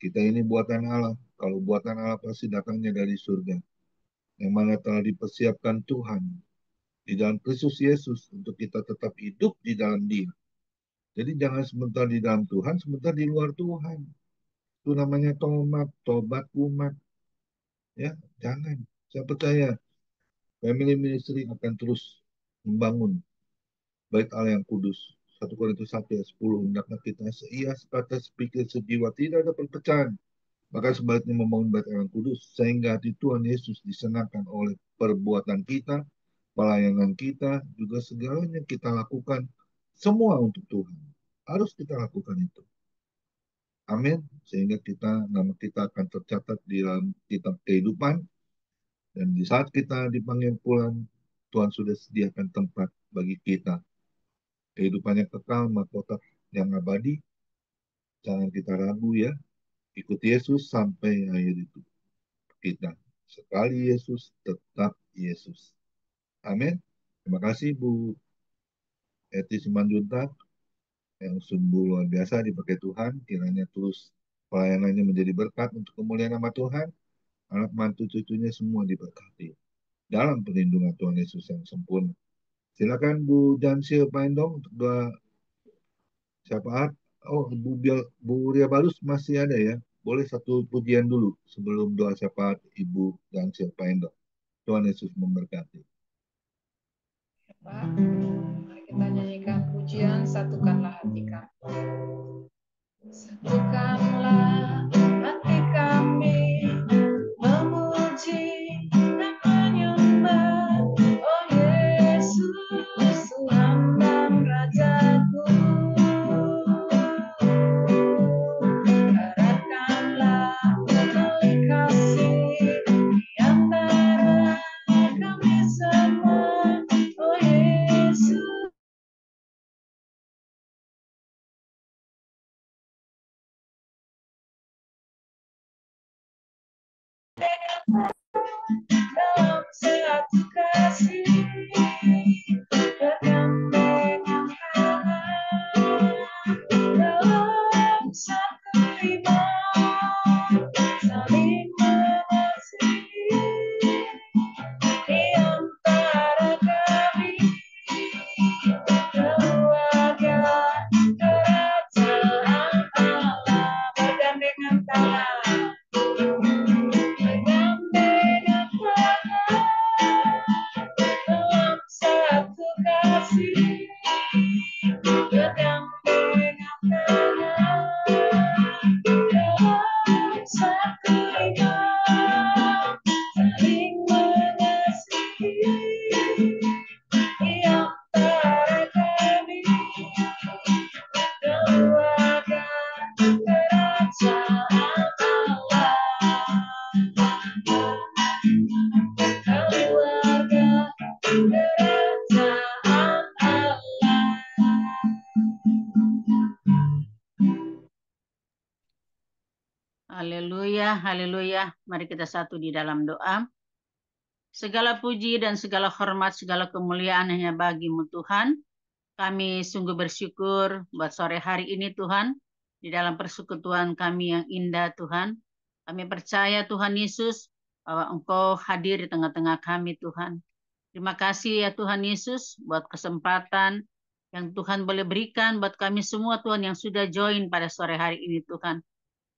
kita ini buatan Allah. Kalau buatan Allah pasti datangnya dari surga, yang mana telah dipersiapkan Tuhan di dalam Kristus Yesus untuk kita tetap hidup di dalam Dia. Jadi jangan sebentar di dalam Tuhan, sebentar di luar Tuhan. Itu namanya tomat, tobat, kumat. Ya, jangan. Saya percaya family ministry akan terus membangun bait Allah yang kudus. 1 Korintus 1 ayat 10, hendaknya kita seia, sekata, sepikir, sejiwa, tidak ada perpecahan. Maka sebaliknya membangun bait Allah yang kudus, sehingga hati Tuhan Yesus disenangkan oleh perbuatan kita, pelayanan kita, juga segalanya kita lakukan semua untuk Tuhan. Harus kita lakukan itu. Amin. Sehingga nama kita akan tercatat di dalam kitab kehidupan. Dan di saat kita dipanggil pulang, Tuhan sudah sediakan tempat bagi kita. Kehidupannya kekal, mahkota yang abadi. Jangan kita ragu ya. Ikut Yesus sampai akhir itu. Kita. Sekali Yesus, tetap Yesus. Amin. Terima kasih Bu Eti Simanjuntak yang sungguh luar biasa dipakai Tuhan. Kiranya terus pelayanannya menjadi berkat untuk kemuliaan nama Tuhan. Anak mantu cucunya semua diberkati dalam perlindungan Tuhan Yesus yang sempurna. Silakan Bu Jansil Paindong untuk doa syafaat. Oh, Bu Ria Balus masih ada ya. Boleh satu pujian dulu sebelum doa syafaat Ibu Jansil Paindong. Tuhan Yesus memberkati. Pak, mari kita nyanyikan pujian Satukanlah Hati Kami. Satukanlah hati kami memuji dan menyembah, oh Yesus Tuhan dan Rajaku. Gerakkanlah tali kasih di antara kami semua, oh Yesus. Dalam satu kasih berdamai dengan tangan, dalam satu iman saling mengasihi di antara kami, keluarga kerajaan Allah bergandengan tangan. Dalam satu kasih bergandengan tangan, dalam satu iman saling mengasihi di antara kami, keluarga kerajaan Allah. Keluarga kerajaan Allah. Haleluya, haleluya. Mari kita satu di dalam doa. Segala puji dan segala hormat, segala kemuliaan hanya bagi-Mu Tuhan. Kami sungguh bersyukur buat sore hari ini Tuhan. Di dalam persekutuan kami yang indah Tuhan. Kami percaya Tuhan Yesus bahwa Engkau hadir di tengah-tengah kami Tuhan. Terima kasih ya Tuhan Yesus buat kesempatan yang Tuhan boleh berikan buat kami semua Tuhan yang sudah join pada sore hari ini Tuhan.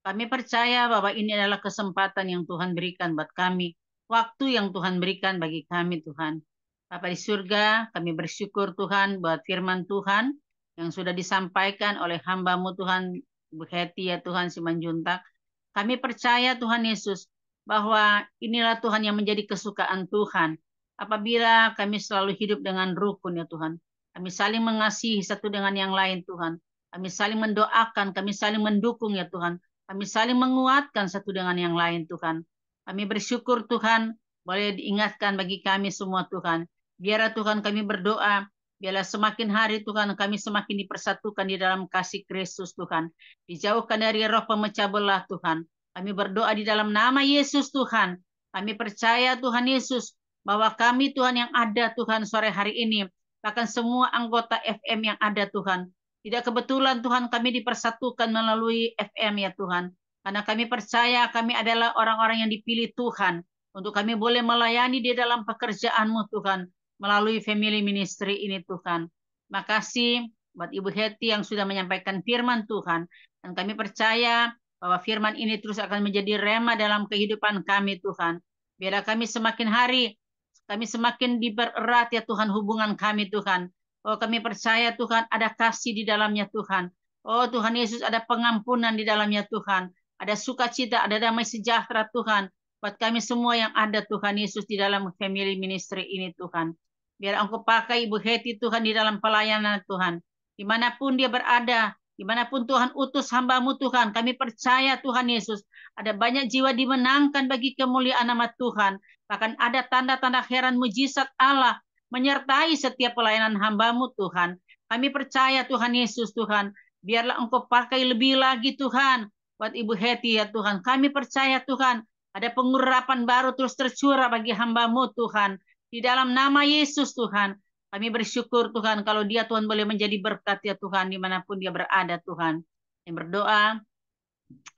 Kami percaya bahwa ini adalah kesempatan yang Tuhan berikan buat kami. Waktu yang Tuhan berikan bagi kami Tuhan. Bapa di surga, kami bersyukur Tuhan buat firman Tuhan yang sudah disampaikan oleh hamba-Mu Tuhan, Bu Heti ya Tuhan Simanjuntak. Kami percaya Tuhan Yesus bahwa inilah Tuhan yang menjadi kesukaan Tuhan. Apabila kami selalu hidup dengan rukun ya Tuhan. Kami saling mengasihi satu dengan yang lain Tuhan. Kami saling mendoakan, kami saling mendukung ya Tuhan. Kami saling menguatkan satu dengan yang lain Tuhan. Kami bersyukur Tuhan, boleh diingatkan bagi kami semua Tuhan. Biarlah Tuhan kami berdoa, biarlah semakin hari Tuhan kami semakin dipersatukan di dalam kasih Kristus Tuhan. Dijauhkan dari roh pemecah belah Tuhan. Kami berdoa di dalam nama Yesus Tuhan. Kami percaya Tuhan Yesus bahwa kami Tuhan yang ada Tuhan sore hari ini. Bahkan semua anggota FM yang ada Tuhan. Tidak kebetulan Tuhan kami dipersatukan melalui FM ya Tuhan. Karena kami percaya kami adalah orang-orang yang dipilih Tuhan. Untuk kami boleh melayani di dalam pekerjaan-Mu Tuhan. Melalui family ministry ini Tuhan. Makasih buat Ibu Heti yang sudah menyampaikan firman Tuhan. Dan kami percaya bahwa firman ini terus akan menjadi rema dalam kehidupan kami Tuhan. Biarlah kami semakin hari, kami semakin dipererat ya Tuhan hubungan kami Tuhan. Oh kami percaya Tuhan ada kasih di dalamnya Tuhan. Oh Tuhan Yesus ada pengampunan di dalamnya Tuhan. Ada sukacita, ada damai sejahtera Tuhan. Buat kami semua yang ada Tuhan Yesus di dalam family ministry ini Tuhan. Biar Engkau pakai Ibu Heti Tuhan di dalam pelayanan Tuhan. Dimanapun dia berada, dimanapun Tuhan utus hamba-Mu Tuhan. Kami percaya Tuhan Yesus. Ada banyak jiwa dimenangkan bagi kemuliaan nama Tuhan. Bahkan ada tanda-tanda heran mujizat Allah menyertai setiap pelayanan hamba-Mu Tuhan. Kami percaya Tuhan Yesus Tuhan. Biarlah Engkau pakai lebih lagi Tuhan. Buat Ibu Heti ya Tuhan. Kami percaya Tuhan. Ada pengurapan baru terus tercurah bagi hamba-Mu Tuhan. Di dalam nama Yesus Tuhan. Kami bersyukur Tuhan. Kalau dia Tuhan boleh menjadi berkat ya Tuhan. Dimanapun dia berada Tuhan. Yang berdoa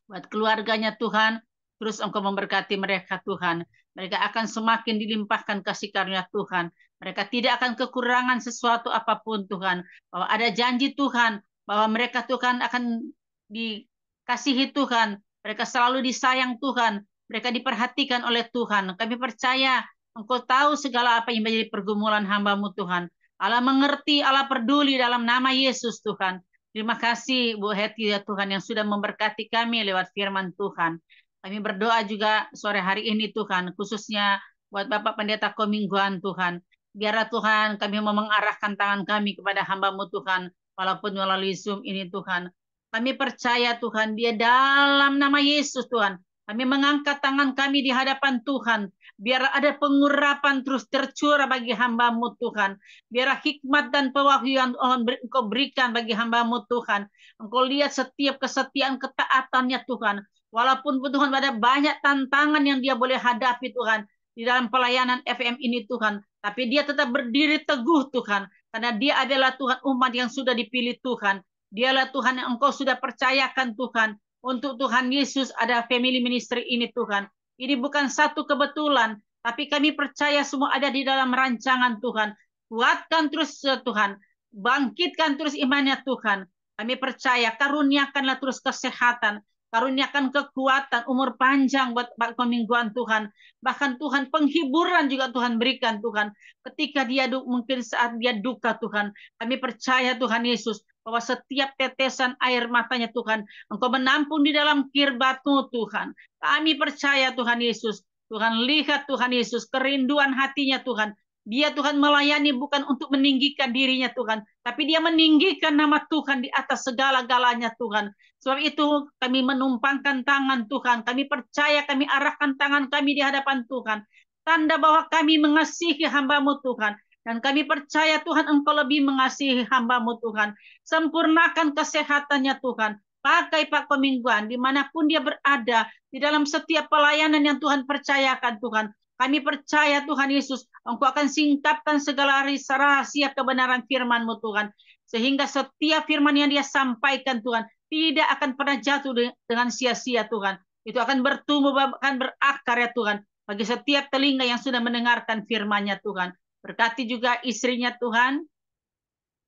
buat keluarganya Tuhan. terus Engkau memberkati mereka Tuhan. Mereka akan semakin dilimpahkan kasih karunia Tuhan. Mereka tidak akan kekurangan sesuatu apapun Tuhan. Bahwa ada janji Tuhan, bahwa mereka Tuhan akan dikasihi Tuhan. Mereka selalu disayang Tuhan. Mereka diperhatikan oleh Tuhan. Kami percaya Engkau tahu segala apa yang menjadi pergumulan hamba-Mu Tuhan. Allah mengerti, Allah peduli dalam nama Yesus Tuhan. Terima kasih Bu Heti ya Tuhan yang sudah memberkati kami lewat firman Tuhan. Kami berdoa juga sore hari ini Tuhan, khususnya buat Bapak Pendeta Komingguan Tuhan. Biarlah Tuhan kami mau mengarahkan tangan kami kepada hamba-Mu Tuhan, walaupun melalui Zoom ini Tuhan. Kami percaya Tuhan, dia dalam nama Yesus Tuhan. Kami mengangkat tangan kami di hadapan Tuhan. Biar ada pengurapan terus tercurah bagi hamba-Mu Tuhan. Biar hikmat dan pewahyuan Engkau berikan bagi hamba-Mu Tuhan. Engkau lihat setiap kesetiaan ketaatannya Tuhan. Walaupun Tuhan ada banyak tantangan yang dia boleh hadapi Tuhan. Di dalam pelayanan FM ini Tuhan. Tapi dia tetap berdiri teguh Tuhan. Karena dia adalah Tuhan umat yang sudah dipilih Tuhan. Dialah Tuhan yang Engkau sudah percayakan Tuhan. Untuk Tuhan Yesus ada family ministry ini Tuhan. Ini bukan satu kebetulan, tapi kami percaya semua ada di dalam rancangan Tuhan. Kuatkan terus Tuhan, bangkitkan terus imannya Tuhan. Kami percaya, karuniakanlah terus kesehatan, karuniakan kekuatan, umur panjang buat Komingguan Tuhan. Bahkan Tuhan penghiburan juga Tuhan berikan Tuhan. Ketika dia mungkin saat dia duka Tuhan, kami percaya Tuhan Yesus, bahwa setiap tetesan air matanya Tuhan, Engkau menampung di dalam kirbat-Mu Tuhan. Kami percaya Tuhan Yesus. Tuhan lihat Tuhan Yesus, kerinduan hatinya Tuhan. Dia Tuhan melayani bukan untuk meninggikan dirinya Tuhan, tapi dia meninggikan nama Tuhan di atas segala-galanya Tuhan. Sebab itu kami menumpangkan tangan Tuhan. Kami percaya, kami arahkan tangan kami di hadapan Tuhan. Tanda bahwa kami mengasihi hamba-Mu Tuhan. Dan kami percaya Tuhan Engkau lebih mengasihi hamba-Mu Tuhan. Sempurnakan kesehatannya Tuhan. Pakai Pak Komingguan dimanapun dia berada. Di dalam setiap pelayanan yang Tuhan percayakan Tuhan. Kami percaya Tuhan Yesus. Engkau akan singkapkan segala rahasia kebenaran firman-Mu Tuhan. Sehingga setiap firman yang dia sampaikan Tuhan. Tidak akan pernah jatuh dengan sia-sia Tuhan. Itu akan bertumbuh, akan berakar ya Tuhan. Bagi setiap telinga yang sudah mendengarkan firman-Nya Tuhan. Berkati juga istrinya Tuhan.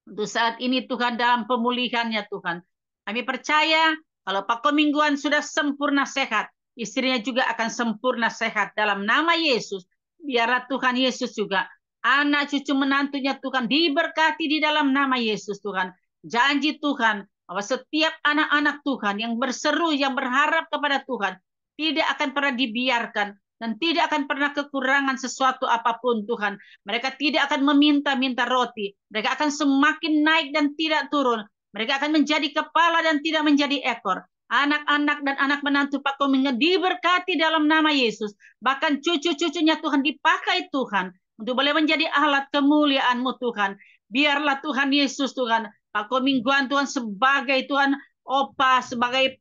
Untuk saat ini Tuhan dalam pemulihannya Tuhan. Kami percaya kalau Pak Komingguan sudah sempurna sehat. Istrinya juga akan sempurna sehat dalam nama Yesus. Biarlah Tuhan Yesus juga. Anak cucu menantunya Tuhan diberkati di dalam nama Yesus Tuhan. Janji Tuhan bahwa setiap anak-anak Tuhan yang berseru, yang berharap kepada Tuhan. Tidak akan pernah dibiarkan. Dan tidak akan pernah kekurangan sesuatu apapun Tuhan. Mereka tidak akan meminta-minta roti. Mereka akan semakin naik dan tidak turun. Mereka akan menjadi kepala dan tidak menjadi ekor. Anak-anak dan anak menantu Pak Komingguan diberkati dalam nama Yesus. Bahkan cucu-cucunya Tuhan dipakai Tuhan. Untuk boleh menjadi alat kemuliaan-Mu Tuhan. Biarlah Tuhan Yesus Tuhan. Pak Komingguan Tuhan sebagai Tuhan opa, sebagai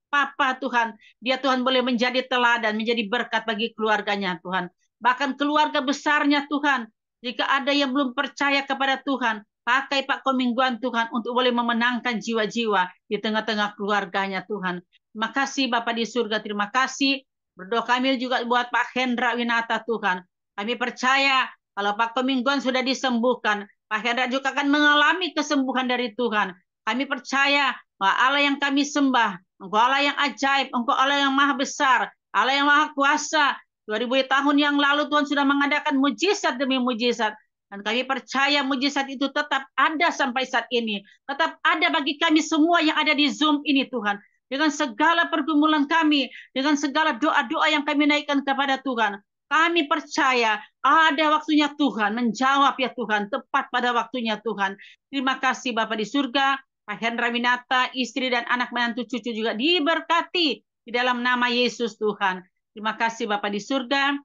Papa Tuhan, dia Tuhan boleh menjadi teladan, menjadi berkat bagi keluarganya Tuhan. Bahkan keluarga besarnya Tuhan, jika ada yang belum percaya kepada Tuhan, pakai Pak Komingguan Tuhan untuk boleh memenangkan jiwa-jiwa di tengah-tengah keluarganya Tuhan. Terima kasih Bapak di surga, terima kasih. Berdoa kami juga buat Pak Hendra Winata Tuhan. Kami percaya kalau Pak Komingguan sudah disembuhkan, Pak Hendra juga akan mengalami kesembuhan dari Tuhan. Kami percaya bahwa Allah yang kami sembah, Engkau Allah yang ajaib, Engkau Allah yang maha besar, Allah yang maha kuasa. 2000 tahun yang lalu Tuhan sudah mengadakan mujizat demi mujizat. Dan kami percaya mujizat itu tetap ada sampai saat ini. Tetap ada bagi kami semua yang ada di Zoom ini Tuhan. Dengan segala pergumulan kami, dengan segala doa-doa yang kami naikkan kepada Tuhan. Kami percaya ada waktunya Tuhan menjawab ya Tuhan. Tepat pada waktunya Tuhan. Terima kasih Bapak di surga. Pak Hendra Winata, istri dan anak menantu cucu juga diberkati di dalam nama Yesus Tuhan. Terima kasih Bapak di surga.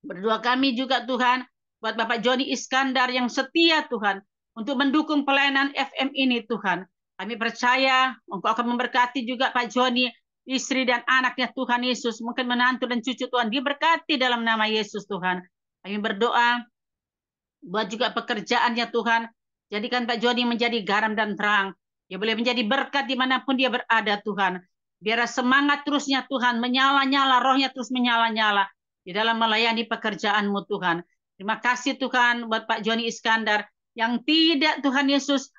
Berdoa kami juga Tuhan, buat Bapak Joni Iskandar yang setia Tuhan, untuk mendukung pelayanan FM ini Tuhan. Kami percaya Engkau akan memberkati juga Pak Joni, istri dan anaknya Tuhan Yesus. Mungkin menantu dan cucu Tuhan diberkati dalam nama Yesus Tuhan. Kami berdoa, buat juga pekerjaannya Tuhan. Jadikan Pak Joni menjadi garam dan terang. Dia boleh menjadi berkat dimanapun dia berada Tuhan. Biar semangat terusnya Tuhan, menyala-nyala, rohnya terus menyala-nyala di dalam melayani pekerjaan-Mu Tuhan. Terima kasih Tuhan buat Pak Joni Iskandar yang tidak Tuhan Yesus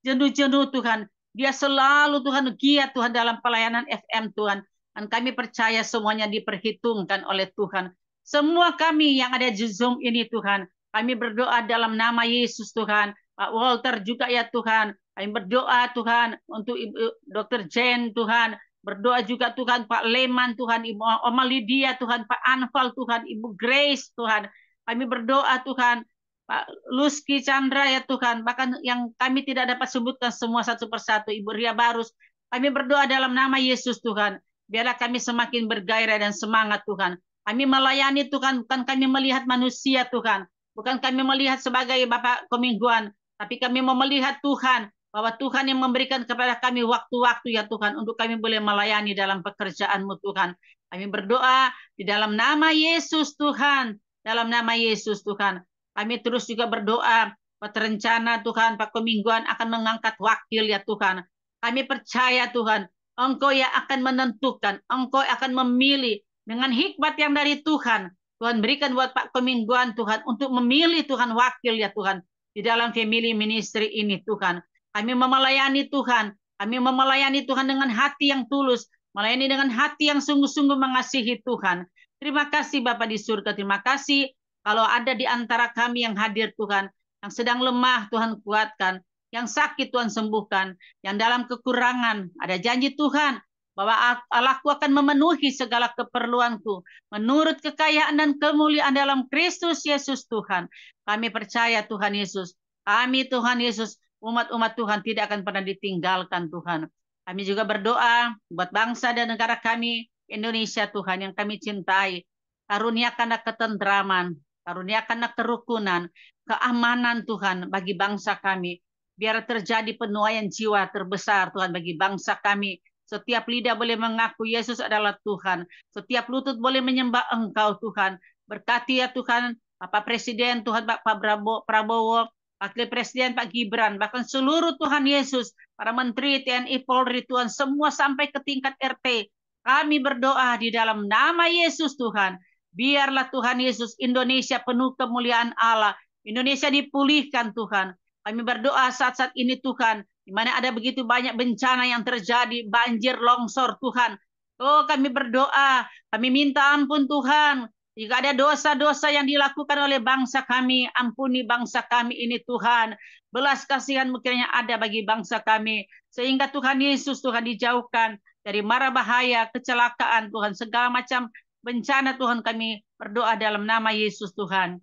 jenuh-jenuh Tuhan. Dia selalu Tuhan giat Tuhan dalam pelayanan FM Tuhan. Dan kami percaya semuanya diperhitungkan oleh Tuhan. Semua kami yang ada di Zoom ini Tuhan, kami berdoa dalam nama Yesus Tuhan. Pak Walter juga ya Tuhan. Kami berdoa Tuhan untuk Ibu Dr. Jen Tuhan. Berdoa juga Tuhan Pak Leman Tuhan, Ibu Oma Lydia Tuhan, Pak Anfal Tuhan, Ibu Grace Tuhan. Kami berdoa Tuhan, Pak Luski Chandra ya Tuhan. Bahkan yang kami tidak dapat sebutkan semua satu persatu. Ibu Ria Barus. Kami berdoa dalam nama Yesus Tuhan. Biarlah kami semakin bergairah dan semangat Tuhan. Kami melayani Tuhan, bukan kami melihat manusia Tuhan. Bukan kami melihat sebagai Bapak Komingguan. Tapi kami mau melihat Tuhan, bahwa Tuhan yang memberikan kepada kami waktu-waktu ya Tuhan, untuk kami boleh melayani dalam pekerjaan-Mu Tuhan. Kami berdoa di dalam nama Yesus Tuhan. Dalam nama Yesus Tuhan. Kami terus juga berdoa, buat rencana Tuhan, Pak Komingguan akan mengangkat wakil ya Tuhan. Kami percaya Tuhan, Engkau yang akan menentukan, Engkau akan memilih dengan hikmat yang dari Tuhan. Tuhan berikan buat Pak Komingguan Tuhan, untuk memilih Tuhan wakil ya Tuhan, di dalam family ministry ini Tuhan. Kami memelayani Tuhan. Kami memelayani Tuhan dengan hati yang tulus. Melayani dengan hati yang sungguh-sungguh mengasihi Tuhan. Terima kasih Bapa di surga. Terima kasih kalau ada di antara kami yang hadir Tuhan. Yang sedang lemah Tuhan kuatkan. Yang sakit Tuhan sembuhkan. Yang dalam kekurangan ada janji Tuhan bahwa Allahku akan memenuhi segala keperluanku. Menurut kekayaan dan kemuliaan dalam Kristus Yesus Tuhan. Kami percaya Tuhan Yesus. Kami Tuhan Yesus, umat-umat Tuhan tidak akan pernah ditinggalkan Tuhan. Kami juga berdoa buat bangsa dan negara kami, Indonesia Tuhan, yang kami cintai. Karuniakanlah ketentraman, karuniakanlah kerukunan, keamanan Tuhan bagi bangsa kami. Biar terjadi penuaian jiwa terbesar Tuhan bagi bangsa kami. Setiap lidah boleh mengaku Yesus adalah Tuhan. Setiap lutut boleh menyembah Engkau Tuhan. Berkati ya Tuhan, Bapak Presiden Tuhan, Pak Prabowo, Wakil Presiden Pak Gibran, bahkan seluruh Tuhan Yesus, para Menteri, TNI, Polri, Tuhan, semua sampai ke tingkat RT. Kami berdoa di dalam nama Yesus Tuhan. Biarlah Tuhan Yesus, Indonesia penuh kemuliaan Allah. Indonesia dipulihkan Tuhan. Kami berdoa saat-saat ini Tuhan, di mana ada begitu banyak bencana yang terjadi, banjir, longsor Tuhan. Oh, kami berdoa, kami minta ampun Tuhan. Jika ada dosa-dosa yang dilakukan oleh bangsa kami, ampuni bangsa kami ini Tuhan. Belas kasihan-Mu kiranya ada bagi bangsa kami. Sehingga Tuhan Yesus Tuhan dijauhkan dari mara bahaya, kecelakaan Tuhan. Segala macam bencana Tuhan, kami berdoa dalam nama Yesus Tuhan.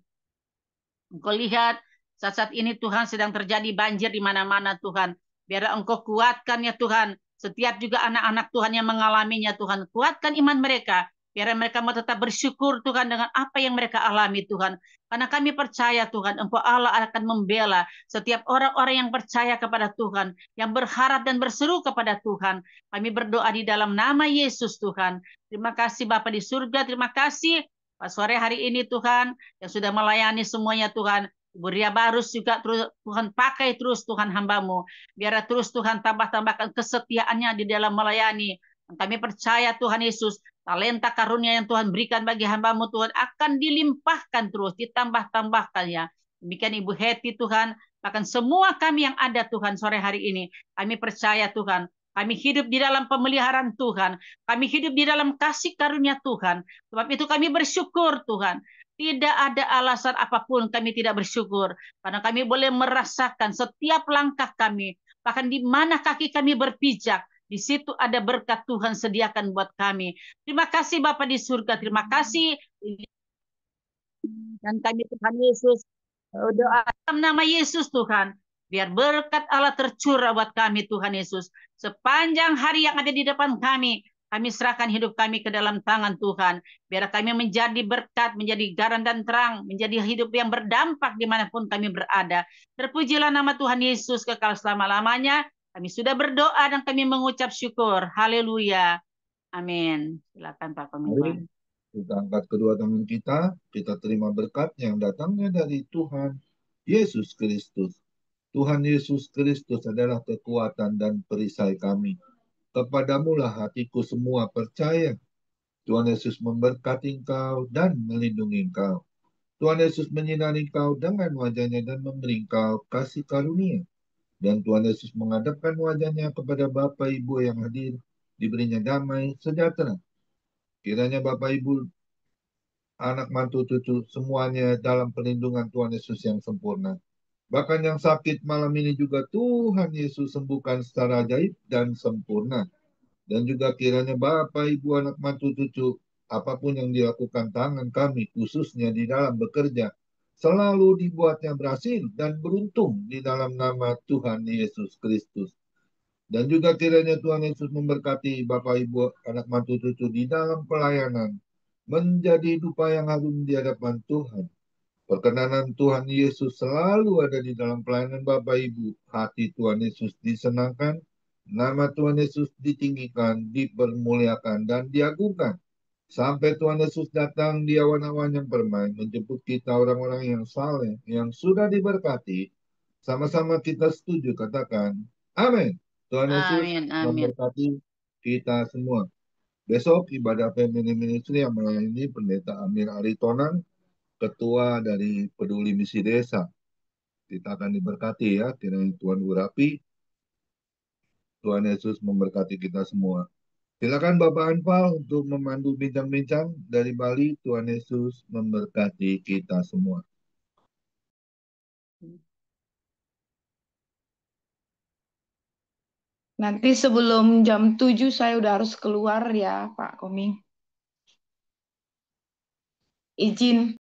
Engkau lihat saat-saat ini Tuhan sedang terjadi banjir di mana-mana Tuhan. Biar Engkau kuatkan ya Tuhan. Setiap juga anak-anak Tuhan yang mengalaminya Tuhan. Kuatkan iman mereka. Biar mereka mau tetap bersyukur Tuhan dengan apa yang mereka alami Tuhan. Karena kami percaya Tuhan, Engkau Allah akan membela setiap orang-orang yang percaya kepada Tuhan. Yang berharap dan berseru kepada Tuhan. Kami berdoa di dalam nama Yesus Tuhan. Terima kasih Bapa di surga. Terima kasih sore hari ini Tuhan. Yang sudah melayani semuanya Tuhan. Ibu Ria Barus juga Tuhan pakai terus Tuhan hamba-Mu. Biar terus Tuhan tambah-tambahkan kesetiaannya di dalam melayani. Kami percaya Tuhan Yesus, talenta karunia yang Tuhan berikan bagi hamba-Mu Tuhan akan dilimpahkan terus, ditambah-tambahkan ya. Demikian Ibu Heti Tuhan, bahkan semua kami yang ada Tuhan sore hari ini. Kami percaya Tuhan, kami hidup di dalam pemeliharaan Tuhan. Kami hidup di dalam kasih karunia Tuhan. Sebab itu kami bersyukur Tuhan. Tidak ada alasan apapun kami tidak bersyukur. Karena kami boleh merasakan setiap langkah kami. Bahkan di mana kaki kami berpijak. Di situ ada berkat Tuhan sediakan buat kami. Terima kasih Bapa di surga. Terima kasih. Dan kami Tuhan Yesus. Doa dalam nama Yesus Tuhan. Biar berkat Allah tercurah buat kami Tuhan Yesus. Sepanjang hari yang ada di depan kami. Kami serahkan hidup kami ke dalam tangan Tuhan. Biar kami menjadi berkat, menjadi garam dan terang. Menjadi hidup yang berdampak dimanapun kami berada. Terpujilah nama Tuhan Yesus kekal selama-lamanya. Kami sudah berdoa dan kami mengucap syukur. Haleluya. Amin. Silakan Pak Komingguan. Kita angkat kedua tangan kita terima berkat yang datangnya dari Tuhan Yesus Kristus. Tuhan Yesus Kristus adalah kekuatan dan perisai kami. Kepadamulah hatiku semua percaya. Tuhan Yesus memberkati engkau dan melindungi engkau. Tuhan Yesus menyinari engkau dengan wajahnya dan memberi engkau kasih karunia. Dan Tuhan Yesus menghadapkan wajahnya kepada Bapak Ibu yang hadir, diberinya damai sejahtera. Kiranya Bapak Ibu, anak mantu cucu, semuanya dalam perlindungan Tuhan Yesus yang sempurna. Bahkan yang sakit malam ini juga Tuhan Yesus sembuhkan secara ajaib dan sempurna. Dan juga kiranya Bapak, Ibu, anak mantu cucu, apapun yang dilakukan tangan kami, khususnya di dalam bekerja, selalu dibuatnya berhasil dan beruntung di dalam nama Tuhan Yesus Kristus. Dan juga kiranya Tuhan Yesus memberkati Bapak, Ibu, anak mantu cucu di dalam pelayanan, menjadi dupa yang harum di hadapan Tuhan. Perkenanan Tuhan Yesus selalu ada di dalam pelayanan Bapak Ibu. Hati Tuhan Yesus disenangkan, nama Tuhan Yesus ditinggikan, dipermuliakan, dan diagungkan. Sampai Tuhan Yesus datang di awan-awan yang permai, menjemput kita orang-orang yang saleh, yang sudah diberkati. Sama-sama kita setuju, katakan, amin. Tuhan Yesus Amin, amin. memberkati kita semua. Besok ibadah Family Ministry yang melayani Pendeta Amir Aritonang, Ketua dari Peduli Misi Desa. Kita akan diberkati ya, kiranya Tuhan urapi. Tuhan Yesus memberkati kita semua. Silakan Bapak Anfal untuk memandu bincang-bincang dari Bali. Tuhan Yesus memberkati kita semua. Nanti sebelum jam 7 saya udah harus keluar ya, Pak Koming. Izin.